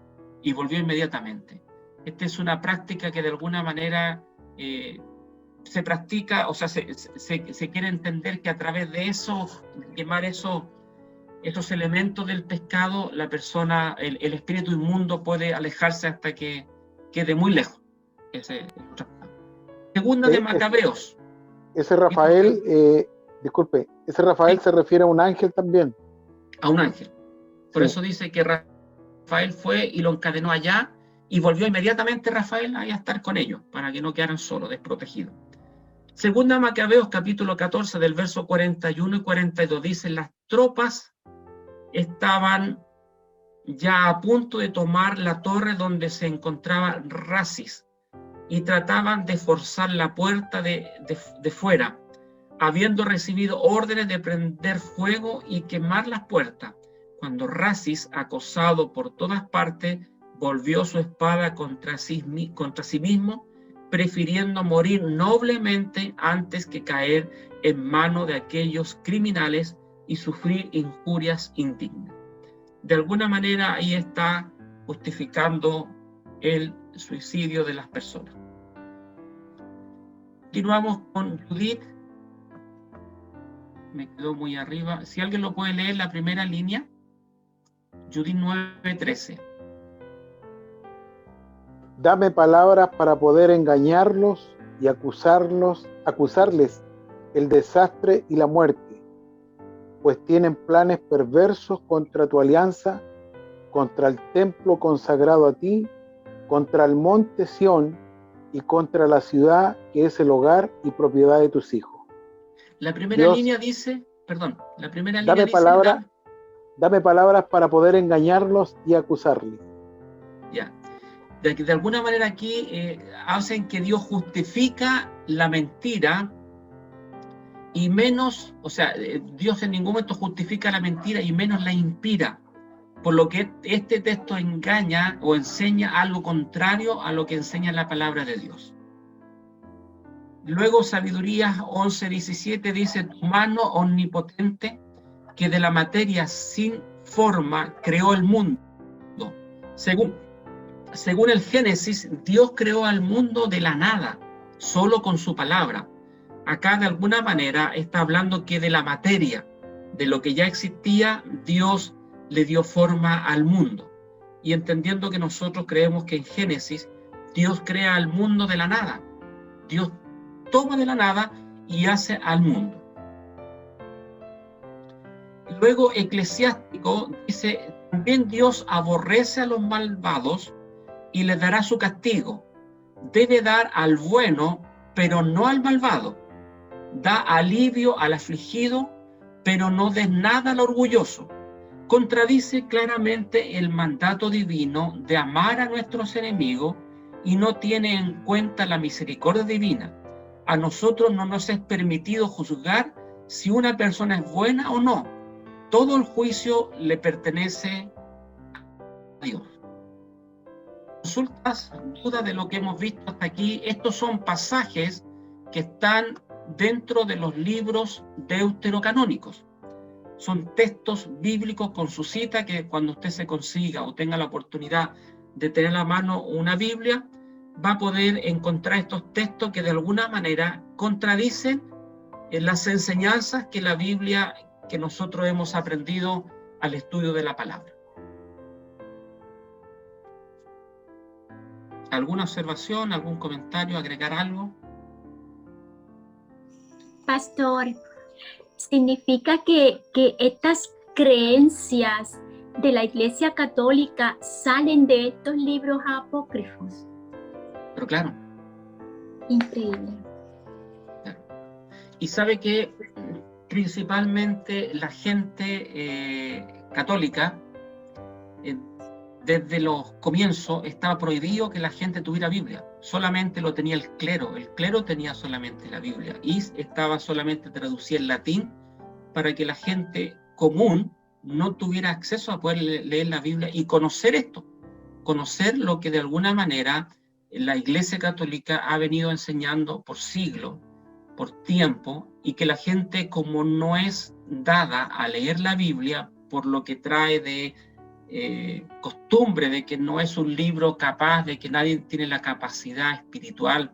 Speaker 2: Esta es una práctica que de alguna manera se practica, o sea, se quiere entender que a través de eso, quemar esos elementos del pescado, la persona, el espíritu inmundo puede alejarse hasta que quede muy lejos. Segunda de Macabeos.
Speaker 3: Ese Rafael, disculpe, ese Rafael se refiere a un ángel también.
Speaker 2: A un ángel. Por eso dice que Rafael fue y lo encadenó allá y volvió inmediatamente Rafael ahí a estar con ellos, para que no quedaran solos, desprotegidos. Segunda Macabeos, capítulo 14, del verso 41 y 42, dice: las tropas estaban ya a punto de tomar la torre donde se encontraba Rasis y trataban de forzar la puerta de fuera, habiendo recibido órdenes de prender fuego y quemar las puertas, cuando Rasis, acosado por todas partes, volvió su espada contra sí mismo, prefiriendo morir noblemente antes que caer en manos de aquellos criminales y sufrir injurias indignas. De alguna manera ahí está justificando el suicidio de las personas. Continuamos con Judith. Me quedó muy arriba. Si alguien lo puede leer, la primera línea. Judith 9:13.
Speaker 3: Dame palabras para poder engañarlos y acusarles el desastre y la muerte, pues tienen planes perversos contra tu alianza, contra el templo consagrado a ti, contra el monte Sión y contra la ciudad que es el hogar y propiedad de tus hijos.
Speaker 2: La primera línea dice,
Speaker 3: dame palabras para poder engañarlos y acusarles.
Speaker 2: Ya. De alguna manera aquí hacen que Dios justifica la mentira y menos, o sea, Dios en ningún momento justifica la mentira y menos la inspira, por lo que este texto engaña o enseña algo contrario a lo que enseña la palabra de Dios. Luego Sabidurías 11:17 dice: tu mano omnipotente que de la materia sin forma creó el mundo. Según el Génesis, Dios creó al mundo de la nada, solo con su palabra. Acá de alguna manera está hablando que de la materia, de lo que ya existía, Dios le dio forma al mundo. Y entendiendo que nosotros creemos que en Génesis Dios crea al mundo de la nada. Dios toma de la nada y hace al mundo. Luego Eclesiástico dice: también Dios aborrece a los malvados y les dará su castigo. Debe dar al bueno, pero no al malvado. Da alivio al afligido, pero no des nada al orgulloso. Contradice claramente el mandato divino de amar a nuestros enemigos y no tiene en cuenta la misericordia divina. A nosotros no nos es permitido juzgar si una persona es buena o no. Todo el juicio le pertenece a Dios. Consultas, dudas de lo que hemos visto hasta aquí. Estos son pasajes que están dentro de los libros deuterocanónicos. Son textos bíblicos con su cita, que cuando usted se consiga o tenga la oportunidad de tener a la mano una Biblia, va a poder encontrar estos textos que de alguna manera contradicen las enseñanzas que la Biblia, que nosotros hemos aprendido al estudio de la palabra. ¿Alguna observación, algún comentario, agregar algo?
Speaker 6: Pastor, ¿significa que estas creencias de la Iglesia Católica salen de estos libros apócrifos?
Speaker 2: Pero claro.
Speaker 6: Increíble.
Speaker 2: Claro. Y sabe que principalmente la gente católica, desde los comienzos estaba prohibido que la gente tuviera Biblia, solamente lo tenía el clero tenía solamente la Biblia y estaba solamente traducida en latín para que la gente común no tuviera acceso a poder leer la Biblia y conocer esto, conocer lo que de alguna manera la Iglesia Católica ha venido enseñando por siglos, por tiempo, y que la gente, como no es dada a leer la Biblia por lo que trae de costumbre, de que no es un libro capaz, de que nadie tiene la capacidad espiritual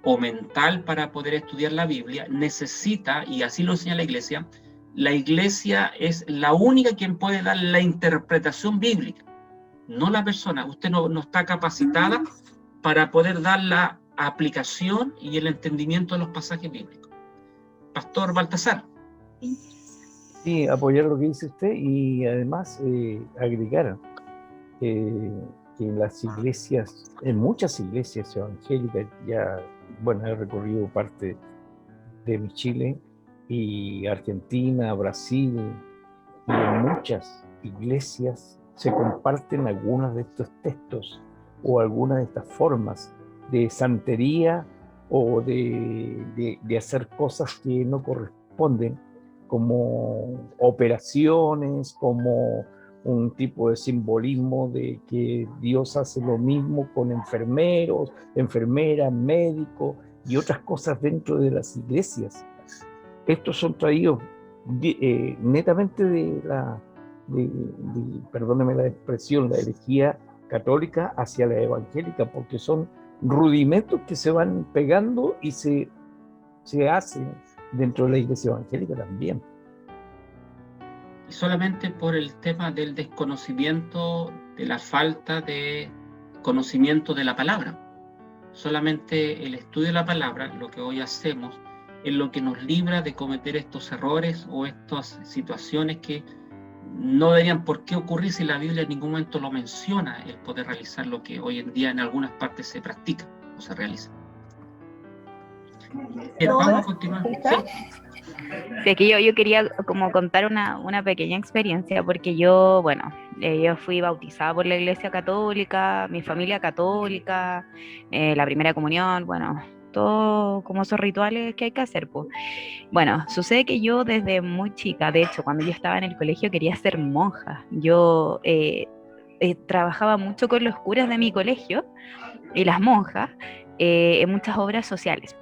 Speaker 2: o mental para poder estudiar la Biblia, necesita, y así lo enseña la Iglesia es la única quien puede dar la interpretación bíblica, no la persona. Usted no está capacitada para poder dar la aplicación y el entendimiento de los pasajes bíblicos. Pastor Baltasar.
Speaker 4: Sí, apoyar lo que dice usted y además agregar que en las iglesias, en muchas iglesias evangélicas, ya, bueno, he recorrido parte de mi Chile y Argentina, Brasil, y en muchas iglesias se comparten algunos de estos textos o algunas de estas formas de santería o de hacer cosas que no corresponden, como operaciones, como un tipo de simbolismo de que Dios hace lo mismo con enfermeros, enfermeras, médicos y otras cosas dentro de las iglesias. Estos son traídos netamente perdóneme la expresión, la herejía católica hacia la evangélica, porque son rudimentos que se van pegando y se hacen dentro de la iglesia evangélica también.
Speaker 2: Y solamente por el tema del desconocimiento, de la falta de conocimiento de la palabra. Solamente el estudio de la palabra, lo que hoy hacemos, es lo que nos libra de cometer estos errores o estas situaciones que no deberían por qué ocurrir si la Biblia en ningún momento lo menciona, el poder realizar lo que hoy en día en algunas partes se practica o se realiza. Bien, vamos a continuar. ¿Sí?
Speaker 7: Sí, que yo quería como contar una pequeña experiencia, porque yo, bueno, yo fui bautizada por la Iglesia Católica, mi familia católica, la primera comunión, bueno, todo como esos rituales que hay que hacer, pues. Bueno, sucede que yo desde muy chica, de hecho, cuando yo estaba en el colegio quería ser monja. Yo trabajaba mucho con los curas de mi colegio y las monjas en muchas obras sociales.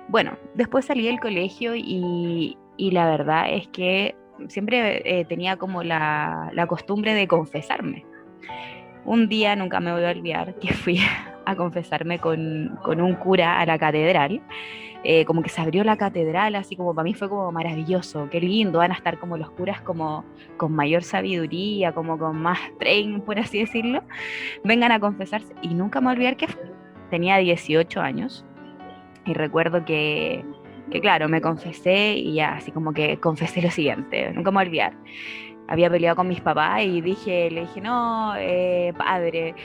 Speaker 7: Bueno, después salí del colegio y la verdad es que siempre tenía como la costumbre de confesarme. Un día, nunca me voy a olvidar, que fui a confesarme con un cura a la catedral. Como que se abrió la catedral, así como para mí fue como maravilloso, qué lindo, van a estar como los curas como con mayor sabiduría, como con más training, por así decirlo, vengan a confesarse. Y nunca me voy a olvidar que tenía 18 años. Y recuerdo que claro, me confesé y ya, así como que confesé lo siguiente, nunca me voy a olvidar. Había peleado con mis papás y le dije, no, padre,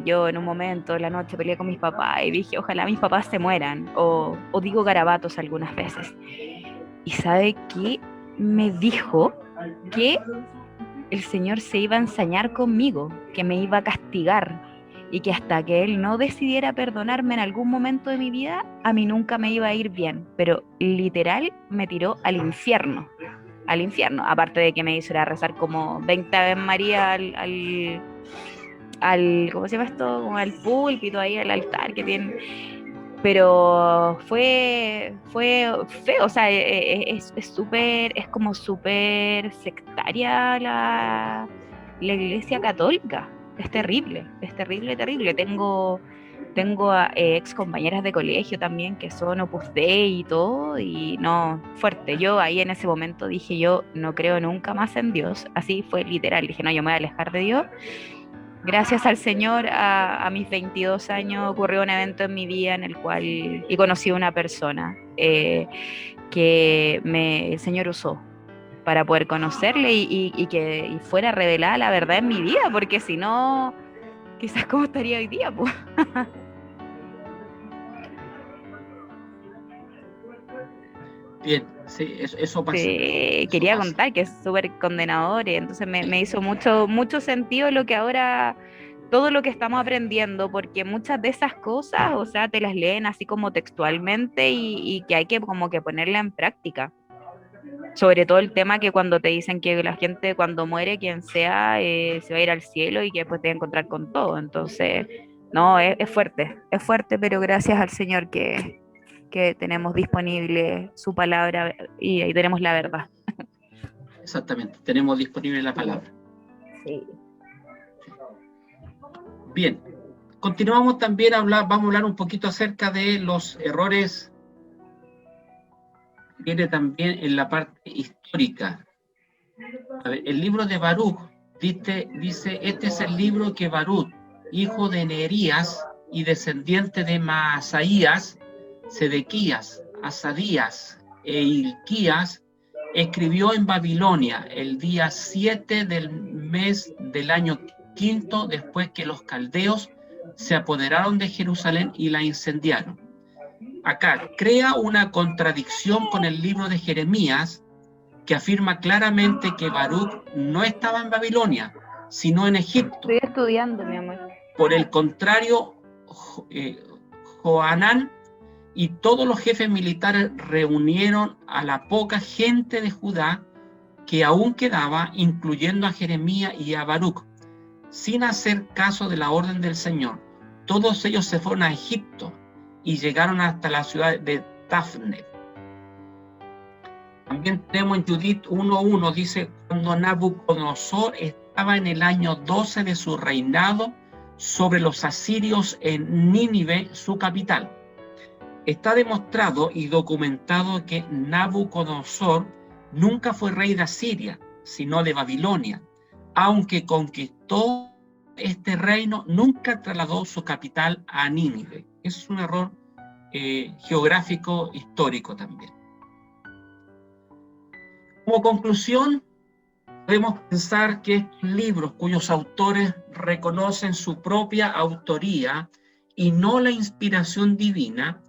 Speaker 7: yo en un momento, en la noche, peleé con mis papás y dije, ojalá mis papás se mueran, o digo garabatos algunas veces. ¿Y sabe qué? Me dijo que el Señor se iba a ensañar conmigo, que me iba a castigar, y que hasta que Él no decidiera perdonarme en algún momento de mi vida, a mí nunca me iba a ir bien, pero literal me tiró al infierno, aparte de que me hizo rezar como 20 Ave María al ¿cómo se llama esto? Como al púlpito ahí, al altar que tienen. Pero fue feo, o sea, es como súper sectaria la Iglesia Católica. Es terrible, terrible. Tengo tengo ex compañeras de colegio también que son Opus Dei y todo, y no, fuerte. Yo ahí en ese momento dije, yo no creo nunca más en Dios. Así fue literal, dije, no, yo me voy a alejar de Dios. Gracias al Señor, a mis 22 años ocurrió un evento en mi vida en el cual y conocí a una persona que el Señor usó para poder conocerle y que fuera revelada la verdad en mi vida, porque si no, quizás cómo estaría hoy día, pues.
Speaker 2: Bien, sí, eso pasa.
Speaker 7: Sí,
Speaker 2: Eso
Speaker 7: quería
Speaker 2: pasa.
Speaker 7: contar que es súper condenador, y entonces me hizo mucho sentido lo que ahora, todo lo que estamos aprendiendo, porque muchas de esas cosas, o sea, te las leen así como textualmente y que hay que como que ponerla en práctica. Sobre todo el tema que cuando te dicen que la gente cuando muere, quien sea, se va a ir al cielo y que después te va a encontrar con todo. Entonces, no, es fuerte, pero gracias al Señor que tenemos disponible su palabra y ahí tenemos la verdad.
Speaker 2: Exactamente, tenemos disponible la palabra.
Speaker 7: Sí.
Speaker 2: Bien, continuamos también vamos a hablar un poquito acerca de los errores. Viene también en la parte histórica. A ver, el libro de Baruch dice, este es el libro que Baruch, hijo de Neerías y descendiente de Maasaías, Sedequías, Asadías e Hilquías, escribió en Babilonia el día 7 del mes del año quinto, después que los caldeos se apoderaron de Jerusalén y la incendiaron. Acá crea una contradicción con el libro de Jeremías, que afirma claramente que Baruch no estaba en Babilonia, sino en Egipto.
Speaker 7: Estoy estudiando, mi amor.
Speaker 2: Por el contrario, Johanán y todos los jefes militares reunieron a la poca gente de Judá que aún quedaba, incluyendo a Jeremías y a Baruch, sin hacer caso de la orden del Señor. Todos ellos se fueron a Egipto y llegaron hasta la ciudad de Tafnet. También tenemos en Judith 1:1, dice, cuando Nabucodonosor estaba en el año 12 de su reinado sobre los asirios en Nínive, su capital. Está demostrado y documentado que Nabucodonosor nunca fue rey de Asiria, sino de Babilonia. Aunque conquistó este reino, nunca trasladó su capital a Nínive. Es un error geográfico histórico también. Como conclusión, podemos pensar que estos libros cuyos autores reconocen su propia autoría y no la inspiración divina,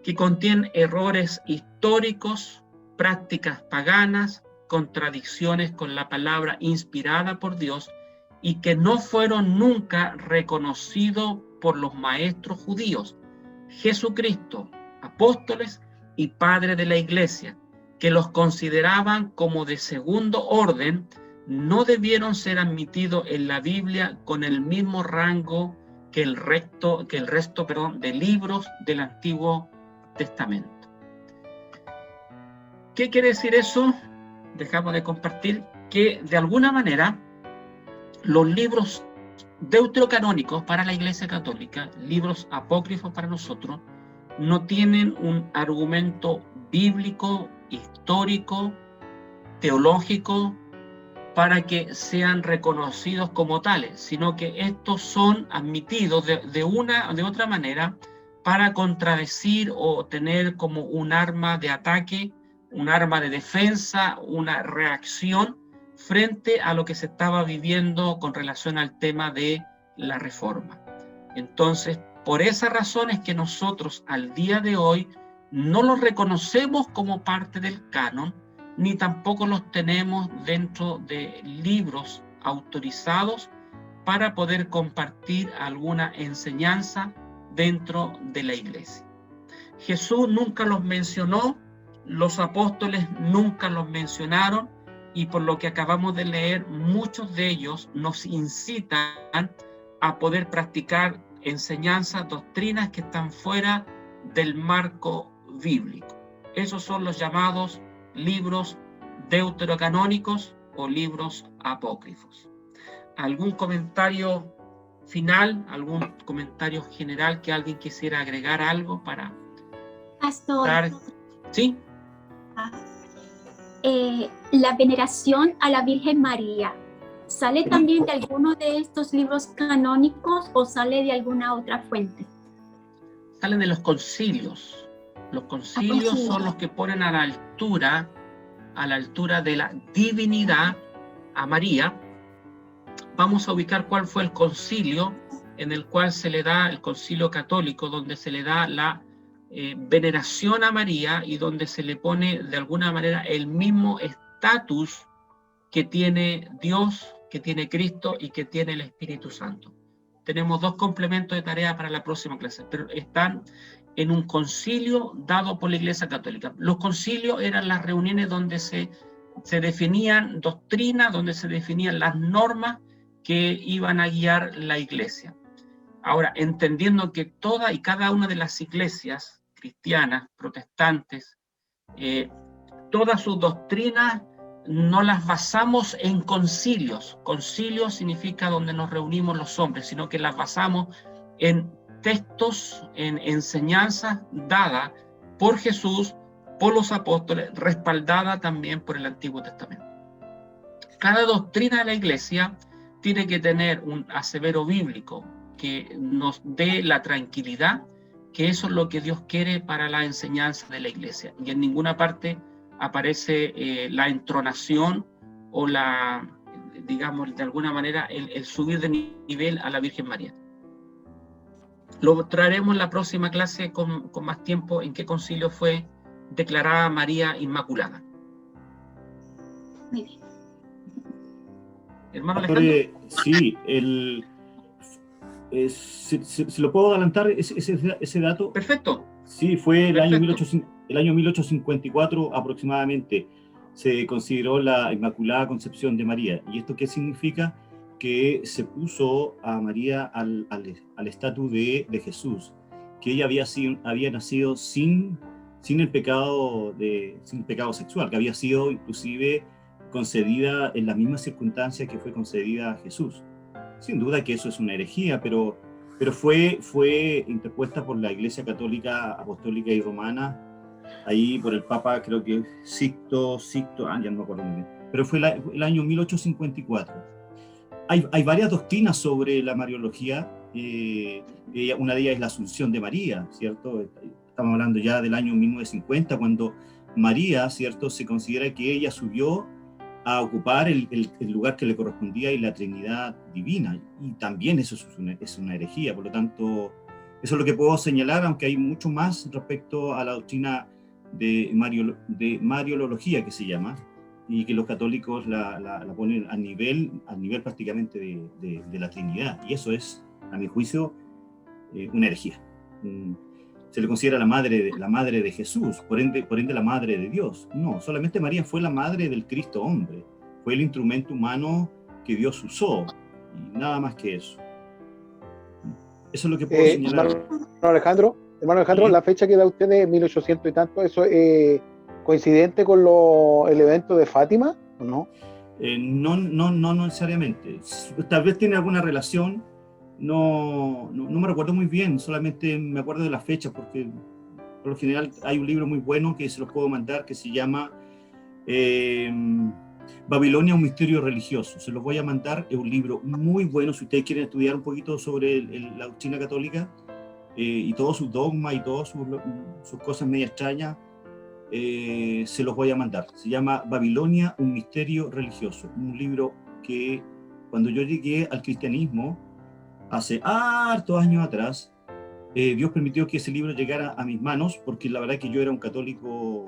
Speaker 2: que contienen errores históricos, prácticas paganas, contradicciones con la palabra inspirada por Dios y que no fueron nunca reconocidos por los maestros judíos, Jesucristo, apóstoles y padres de la iglesia, que los consideraban como de segundo orden, no debieron ser admitidos en la Biblia con el mismo rango que el resto de libros del Antiguo Testamento. ¿Qué quiere decir eso? Dejamos de compartir que de alguna manera los libros deuterocanónicos para la Iglesia Católica, libros apócrifos para nosotros, no tienen un argumento bíblico, histórico, teológico, para que sean reconocidos como tales, sino que estos son admitidos de otra manera para contradecir o tener como un arma de ataque, un arma de defensa, una reacción frente a lo que se estaba viviendo con relación al tema de la reforma. Entonces, por esa razón es que nosotros al día de hoy no los reconocemos como parte del canon, ni tampoco los tenemos dentro de libros autorizados para poder compartir alguna enseñanza dentro de la iglesia. Jesús nunca los mencionó, los apóstoles nunca los mencionaron, y por lo que acabamos de leer, muchos de ellos nos incitan a poder practicar enseñanzas, doctrinas que están fuera del marco bíblico. Esos son los llamados libros deuterocanónicos o libros apócrifos. ¿Algún comentario final, algún comentario general que alguien quisiera agregar algo para...
Speaker 6: Pastor,
Speaker 2: ¿Sí?
Speaker 6: la veneración a la Virgen María, ¿sale también de alguno de estos libros canónicos o sale de alguna otra fuente?
Speaker 2: Salen de los concilios. Los concilios son los que ponen a la altura de la divinidad a María. Vamos a ubicar cuál fue el concilio en el cual se le da, el concilio católico, donde se le da la veneración a María y donde se le pone de alguna manera el mismo estatus que tiene Dios, que tiene Cristo y que tiene el Espíritu Santo. Tenemos 2 complementos de tarea para la próxima clase, pero están en un concilio dado por la Iglesia Católica. Los concilios eran las reuniones donde se definían doctrinas, donde se definían las normas que iban a guiar la Iglesia. Ahora, entendiendo que toda y cada una de las iglesias cristianas, protestantes, todas sus doctrinas no las basamos en concilios. Concilio significa donde nos reunimos los hombres, sino que las basamos en textos, en enseñanzas dadas por Jesús, por los apóstoles, respaldada también por el Antiguo Testamento. Cada doctrina de la Iglesia tiene que tener un asevero bíblico que nos dé la tranquilidad, que eso es lo que Dios quiere para la enseñanza de la Iglesia. Y en ninguna parte aparece la entronación o la, digamos, de alguna manera, el subir de nivel a la Virgen María. Lo traeremos en la próxima clase con más tiempo en qué concilio fue declarada María Inmaculada.
Speaker 6: Muy bien.
Speaker 2: Hermano Alejandro.
Speaker 5: Sí, ¿se lo puedo adelantar ese dato?
Speaker 2: Perfecto.
Speaker 5: Sí, fue el año
Speaker 2: Perfecto.
Speaker 5: 1854 aproximadamente. Se consideró la Inmaculada Concepción de María. ¿Y esto qué significa? Que se puso a María al estatus de Jesús, que ella había nacido sin el pecado sexual, que había sido inclusive concedida en las mismas circunstancias que fue concedida a Jesús. Sin duda que eso es una herejía, pero fue interpuesta por la Iglesia Católica, Apostólica y Romana, ahí por el Papa, creo que Sixto, ya no me acuerdo muy bien, pero fue el año 1854. Hay varias doctrinas sobre la Mariología, una de ellas es la Asunción de María, ¿cierto? Estamos hablando ya del año 1950, cuando María, ¿cierto?, se considera que ella subió a ocupar el lugar que le correspondía y la Trinidad Divina, y también eso es una herejía. Por lo tanto, eso es lo que puedo señalar, aunque hay mucho más respecto a la doctrina de Mariología, que se llama, y que los católicos la ponen a nivel prácticamente de la Trinidad, y eso es, a mi juicio, una herejía. Se le considera la madre de Jesús, por ende la madre de Dios. No, solamente María fue la madre del Cristo hombre, fue el instrumento humano que Dios usó, y nada más que eso. Eso es lo que puedo señalar.
Speaker 3: Hermano Alejandro,
Speaker 5: ¿Sí?
Speaker 3: La fecha que da usted de 1800 y tanto, ¿eso es coincidente con el evento de Fátima o no?
Speaker 5: No necesariamente. Tal vez tiene alguna relación. No me recuerdo muy bien, solamente me acuerdo de las fechas, porque por lo general hay un libro muy bueno que se los puedo mandar, que se llama Babilonia, un misterio religioso. Se los voy a mandar, es un libro muy bueno si ustedes quieren estudiar un poquito sobre la doctrina católica y todos sus dogmas y todas sus cosas medio extrañas. Se los voy a mandar. Se llama Babilonia, un misterio religioso. Un libro que cuando yo llegué al cristianismo, hace hartos años atrás, Dios permitió que ese libro llegara a mis manos, porque la verdad es que yo era un católico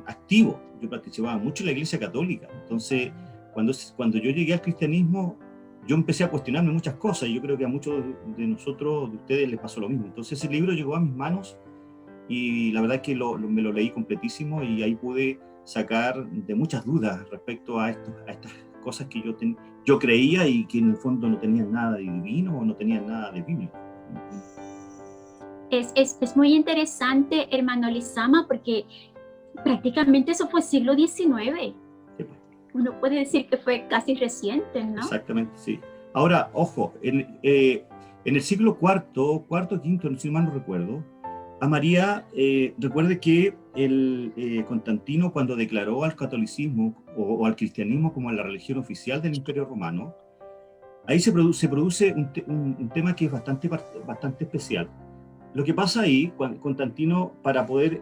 Speaker 5: activo. Yo participaba mucho en la Iglesia Católica. Entonces, cuando yo llegué al cristianismo, yo empecé a cuestionarme muchas cosas, y yo creo que a muchos de nosotros, de ustedes, les pasó lo mismo. Entonces ese libro llegó a mis manos, y la verdad es que me lo leí completísimo, y ahí pude sacar de muchas dudas respecto a estas cosas que yo creía y que en el fondo no tenían nada de divino o no tenían nada de bíblico.
Speaker 6: Es muy interesante, hermano Lizama, porque prácticamente eso fue siglo XIX.
Speaker 5: Sí, pues.
Speaker 6: Uno puede decir que fue casi reciente, ¿no?
Speaker 5: Exactamente, sí. Ahora, ojo, en el siglo IV, V, si mal no recuerdo, a María, recuerde que Constantino, cuando declaró al catolicismo o al cristianismo como la religión oficial del Imperio Romano, ahí se produce un tema que es bastante especial. Lo que pasa ahí, Constantino, para poder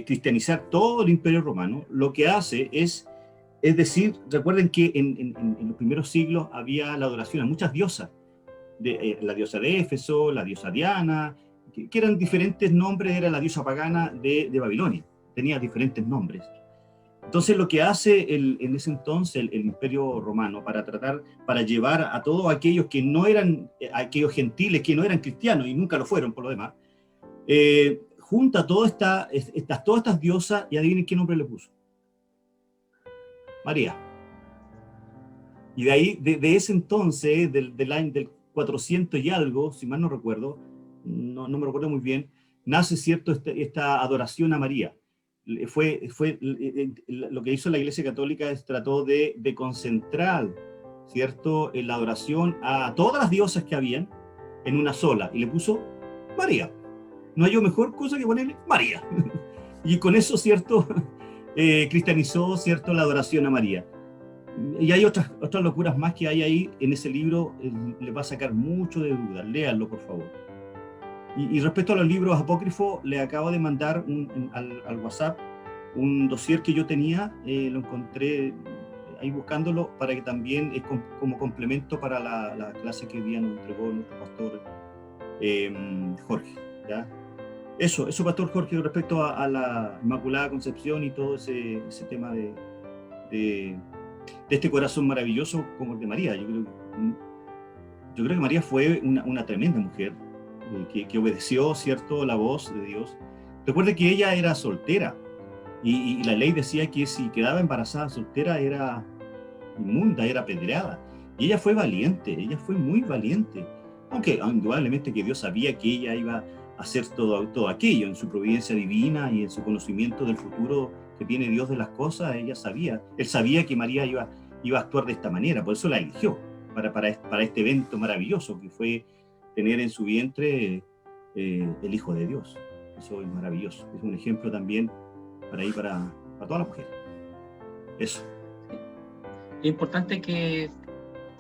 Speaker 5: cristianizar todo el Imperio Romano, lo que hace es decir, recuerden que en los primeros siglos había la adoración a muchas diosas, la diosa de Éfeso, la diosa Diana, que eran diferentes nombres, era la diosa pagana de Babilonia, tenía diferentes nombres. Entonces lo que hace en ese entonces el Imperio Romano para llevar a todos aquellos que no eran, aquellos gentiles que no eran cristianos y nunca lo fueron por lo demás, junta todas estas diosas y adivinen qué nombre le puso. María. Y de ahí, de ese entonces, del año del 400 y algo, si mal no recuerdo, no me recuerdo muy bien, nace, ¿cierto?, esta adoración a María. Lo que hizo la Iglesia Católica es trató de concentrar, ¿cierto?, en la adoración a todas las diosas que habían en una sola, y le puso María. No hay mejor cosa que ponerle María. Y con eso, ¿cierto?, cristianizó, ¿cierto?, la adoración a María. Y hay otras locuras más que hay ahí en ese libro, le va a sacar mucho de dudas, léanlo por favor. Y respecto a los libros apócrifos, le acabo de mandar al WhatsApp un dossier que yo tenía, lo encontré ahí buscándolo, para que también es como complemento para la clase que hoy día nos entregó nuestro pastor Jorge, ¿ya? Eso, Pastor Jorge, respecto a la Inmaculada Concepción y todo ese tema de este corazón maravilloso como el de María. Yo creo que María fue una tremenda mujer que obedeció, ¿cierto?, la voz de Dios. Recuerde que ella era soltera y la ley decía que si quedaba embarazada soltera era inmunda, era apedreada. Y ella fue valiente, ella fue muy valiente. Aunque indudablemente que Dios sabía que ella iba a hacer todo aquello en su providencia divina y en su conocimiento del futuro que tiene Dios de las cosas. Él sabía que María iba a actuar de esta manera, por eso la eligió para este evento maravilloso que fue tener en su vientre el Hijo de Dios. Eso es maravilloso, es un ejemplo también para todas las mujeres. Eso.
Speaker 2: Es importante que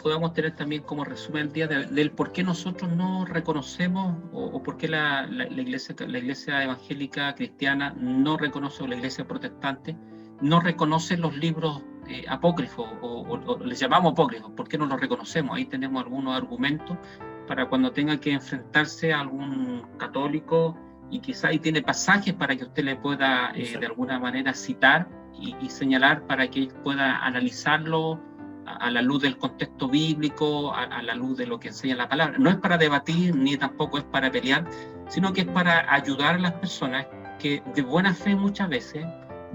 Speaker 2: podamos tener también como resumen el día del por qué nosotros no reconocemos o por qué la iglesia evangélica cristiana no reconoce, o la iglesia protestante no reconoce los libros apócrifos, o les llamamos apócrifos. ¿Por qué no los reconocemos? Ahí tenemos algunos argumentos para cuando tenga que enfrentarse a algún católico, y quizá ahí tiene pasajes para que usted le pueda de alguna manera citar y señalar, para que él pueda analizarlo a la luz del contexto bíblico, a la luz de lo que enseña la palabra. No es para debatir, ni tampoco es para pelear, sino que es para ayudar a las personas que de buena fe muchas veces,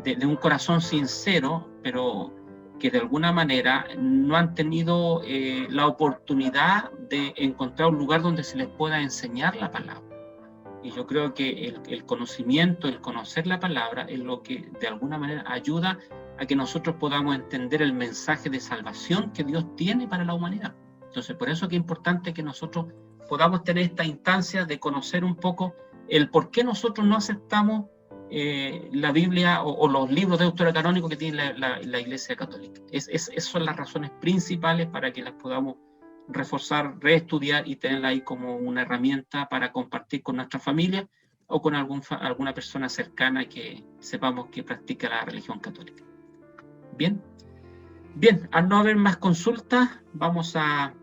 Speaker 2: de un corazón sincero, pero que de alguna manera no han tenido la oportunidad de encontrar un lugar donde se les pueda enseñar la palabra. Y yo creo que el conocimiento, el conocer la palabra, es lo que de alguna manera ayuda a que nosotros podamos entender el mensaje de salvación que Dios tiene para la humanidad. Entonces, por eso es que es importante que nosotros podamos tener esta instancia de conocer un poco el por qué nosotros no aceptamos la Biblia o los libros deuterocanónicos que tiene la Iglesia Católica. Esas son las razones principales para que las podamos reforzar, reestudiar y tenerla ahí como una herramienta para compartir con nuestra familia o con alguna persona cercana que sepamos que practica la religión católica. Bien, al no haber más consultas, vamos a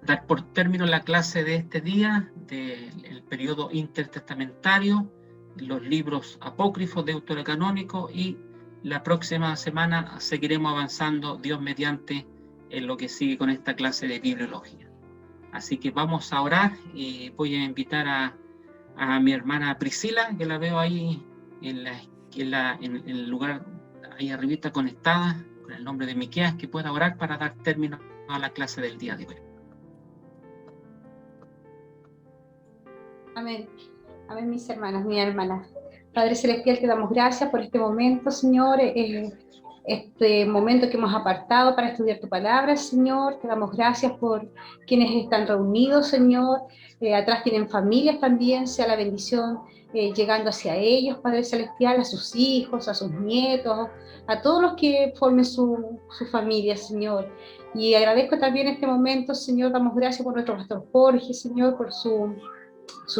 Speaker 2: dar por término la clase de este día del periodo intertestamentario, los libros apócrifos deuterocanónicos, y la próxima semana seguiremos avanzando, Dios mediante, en lo que sigue con esta clase de bibliología. Así que vamos a orar, y voy a invitar a mi hermana Priscila, que la veo ahí en el lugar ahí arribita conectada con el nombre de Miqueas, que pueda orar para dar término a la clase del día de hoy.
Speaker 8: Amén. Amén, mis hermanas, mi hermana. Padre Celestial, te damos gracias por este momento, Señor. este momento que hemos apartado para estudiar tu palabra, Señor. Te damos gracias por quienes están reunidos, Señor. Atrás tienen familias también, sea la bendición llegando hacia ellos, Padre Celestial, a sus hijos, a sus nietos, a todos los que formen su familia, Señor. Y agradezco también este momento, Señor, damos gracias por nuestro pastor Jorge, Señor, por su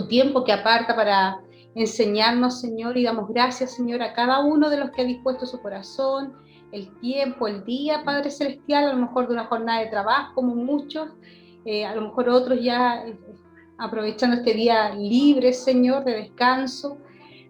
Speaker 8: tiempo que aparta para enseñarnos, Señor, y damos gracias, Señor, a cada uno de los que ha dispuesto su corazón, el tiempo, el día, Padre Celestial, a lo mejor de una jornada de trabajo, como muchos, a lo mejor otros ya aprovechando este día libre, Señor, de descanso,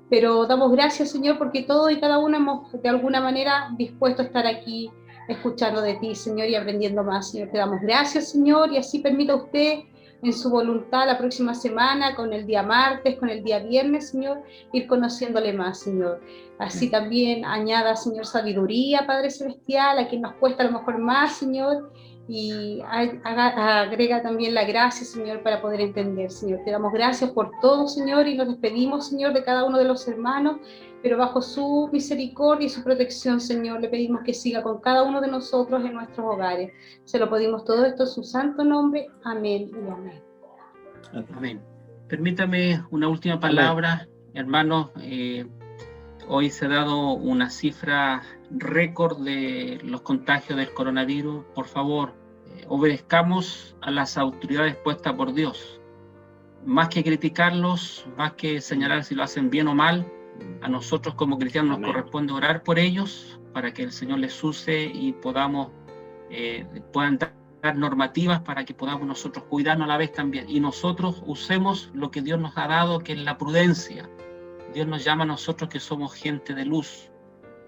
Speaker 8: pero damos gracias, Señor, porque todos y cada uno hemos de alguna manera dispuesto a estar aquí escuchando de ti, Señor, y aprendiendo más, Señor. Te damos gracias, Señor, y así permita usted en su voluntad la próxima semana, con el día martes, con el día viernes, Señor, ir conociéndole más, Señor. Así también añada, Señor, sabiduría, Padre Celestial, a quien nos cuesta a lo mejor más, Señor, y agrega también la gracia, Señor, para poder entender, Señor. Te damos gracias por todo, Señor, y nos despedimos, Señor, de cada uno de los hermanos, pero bajo su misericordia y su protección, Señor, le pedimos que siga con cada uno de nosotros en nuestros hogares. Se lo pedimos todo esto en su santo nombre. Amén y amén.
Speaker 2: Amén. Permítame una última palabra, hermanos. Hoy se ha dado una cifra récord de los contagios del coronavirus. Por favor, obedezcamos a las autoridades puestas por Dios. Más que criticarlos, más que señalar si lo hacen bien o mal, a nosotros como cristianos nos corresponde orar por ellos para que el Señor les use y puedan dar normativas para que podamos nosotros cuidarnos a la vez también. Y nosotros usemos lo que Dios nos ha dado, que es la prudencia. Dios nos llama a nosotros que somos gente de luz.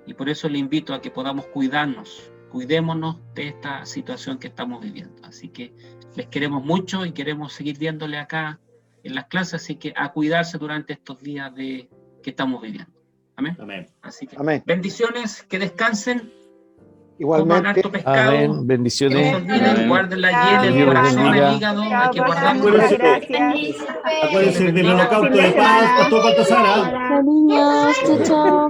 Speaker 2: Y por eso le invito a que podamos cuidarnos. Cuidémonos de esta situación que estamos viviendo. Así que les queremos mucho y queremos seguir viéndole acá en las clases. Así que a cuidarse durante estos días que estamos viviendo. Amén.
Speaker 5: Amén.
Speaker 2: Así que
Speaker 3: Amén.
Speaker 2: bendiciones, que descansen.
Speaker 3: Igualmente.
Speaker 2: Coman harto pescado.
Speaker 4: Amén. Bendiciones.
Speaker 2: Que no se olviden, guarden la hiel, el
Speaker 4: Dios los
Speaker 2: corazón,
Speaker 4: bendiga.
Speaker 2: el hígado, hay que guardarlo.
Speaker 5: Acuérdense del holocausto de paz, Pastor Baltasar.
Speaker 9: Cariños, chao, chao.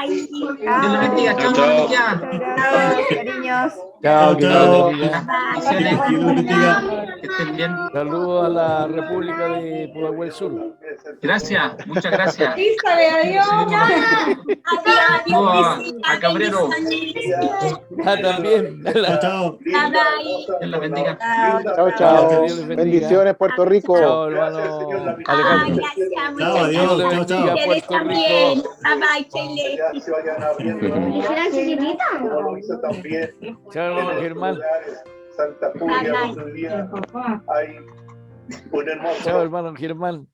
Speaker 2: Dios les bendiga. Chao,
Speaker 5: Chao.
Speaker 7: Cariños.
Speaker 4: Chao, que
Speaker 5: Chao.
Speaker 4: Dios bendiga.
Speaker 2: Bendiciones.
Speaker 5: Que Dios los bendiga.
Speaker 2: Que estén bien.
Speaker 4: Saludos a la República de Pudahuel Sur.
Speaker 2: Gracias, muchas gracias.
Speaker 8: Adiós.
Speaker 2: A Cabrero.
Speaker 4: También.
Speaker 5: Chao, chao.
Speaker 2: Dios los bendiga.
Speaker 3: Chao, chao.
Speaker 4: Que Dios les bendiga.
Speaker 3: Bendiciones, Puerto Rico.
Speaker 4: Chao, hermano Alejandro.
Speaker 5: Chao, adiós. Chao, chao.
Speaker 4: Puerto Rico. Chao, hermano Germán.
Speaker 10: Santa Julia, otro día hay un hermoso
Speaker 4: Chao, hermano Germán.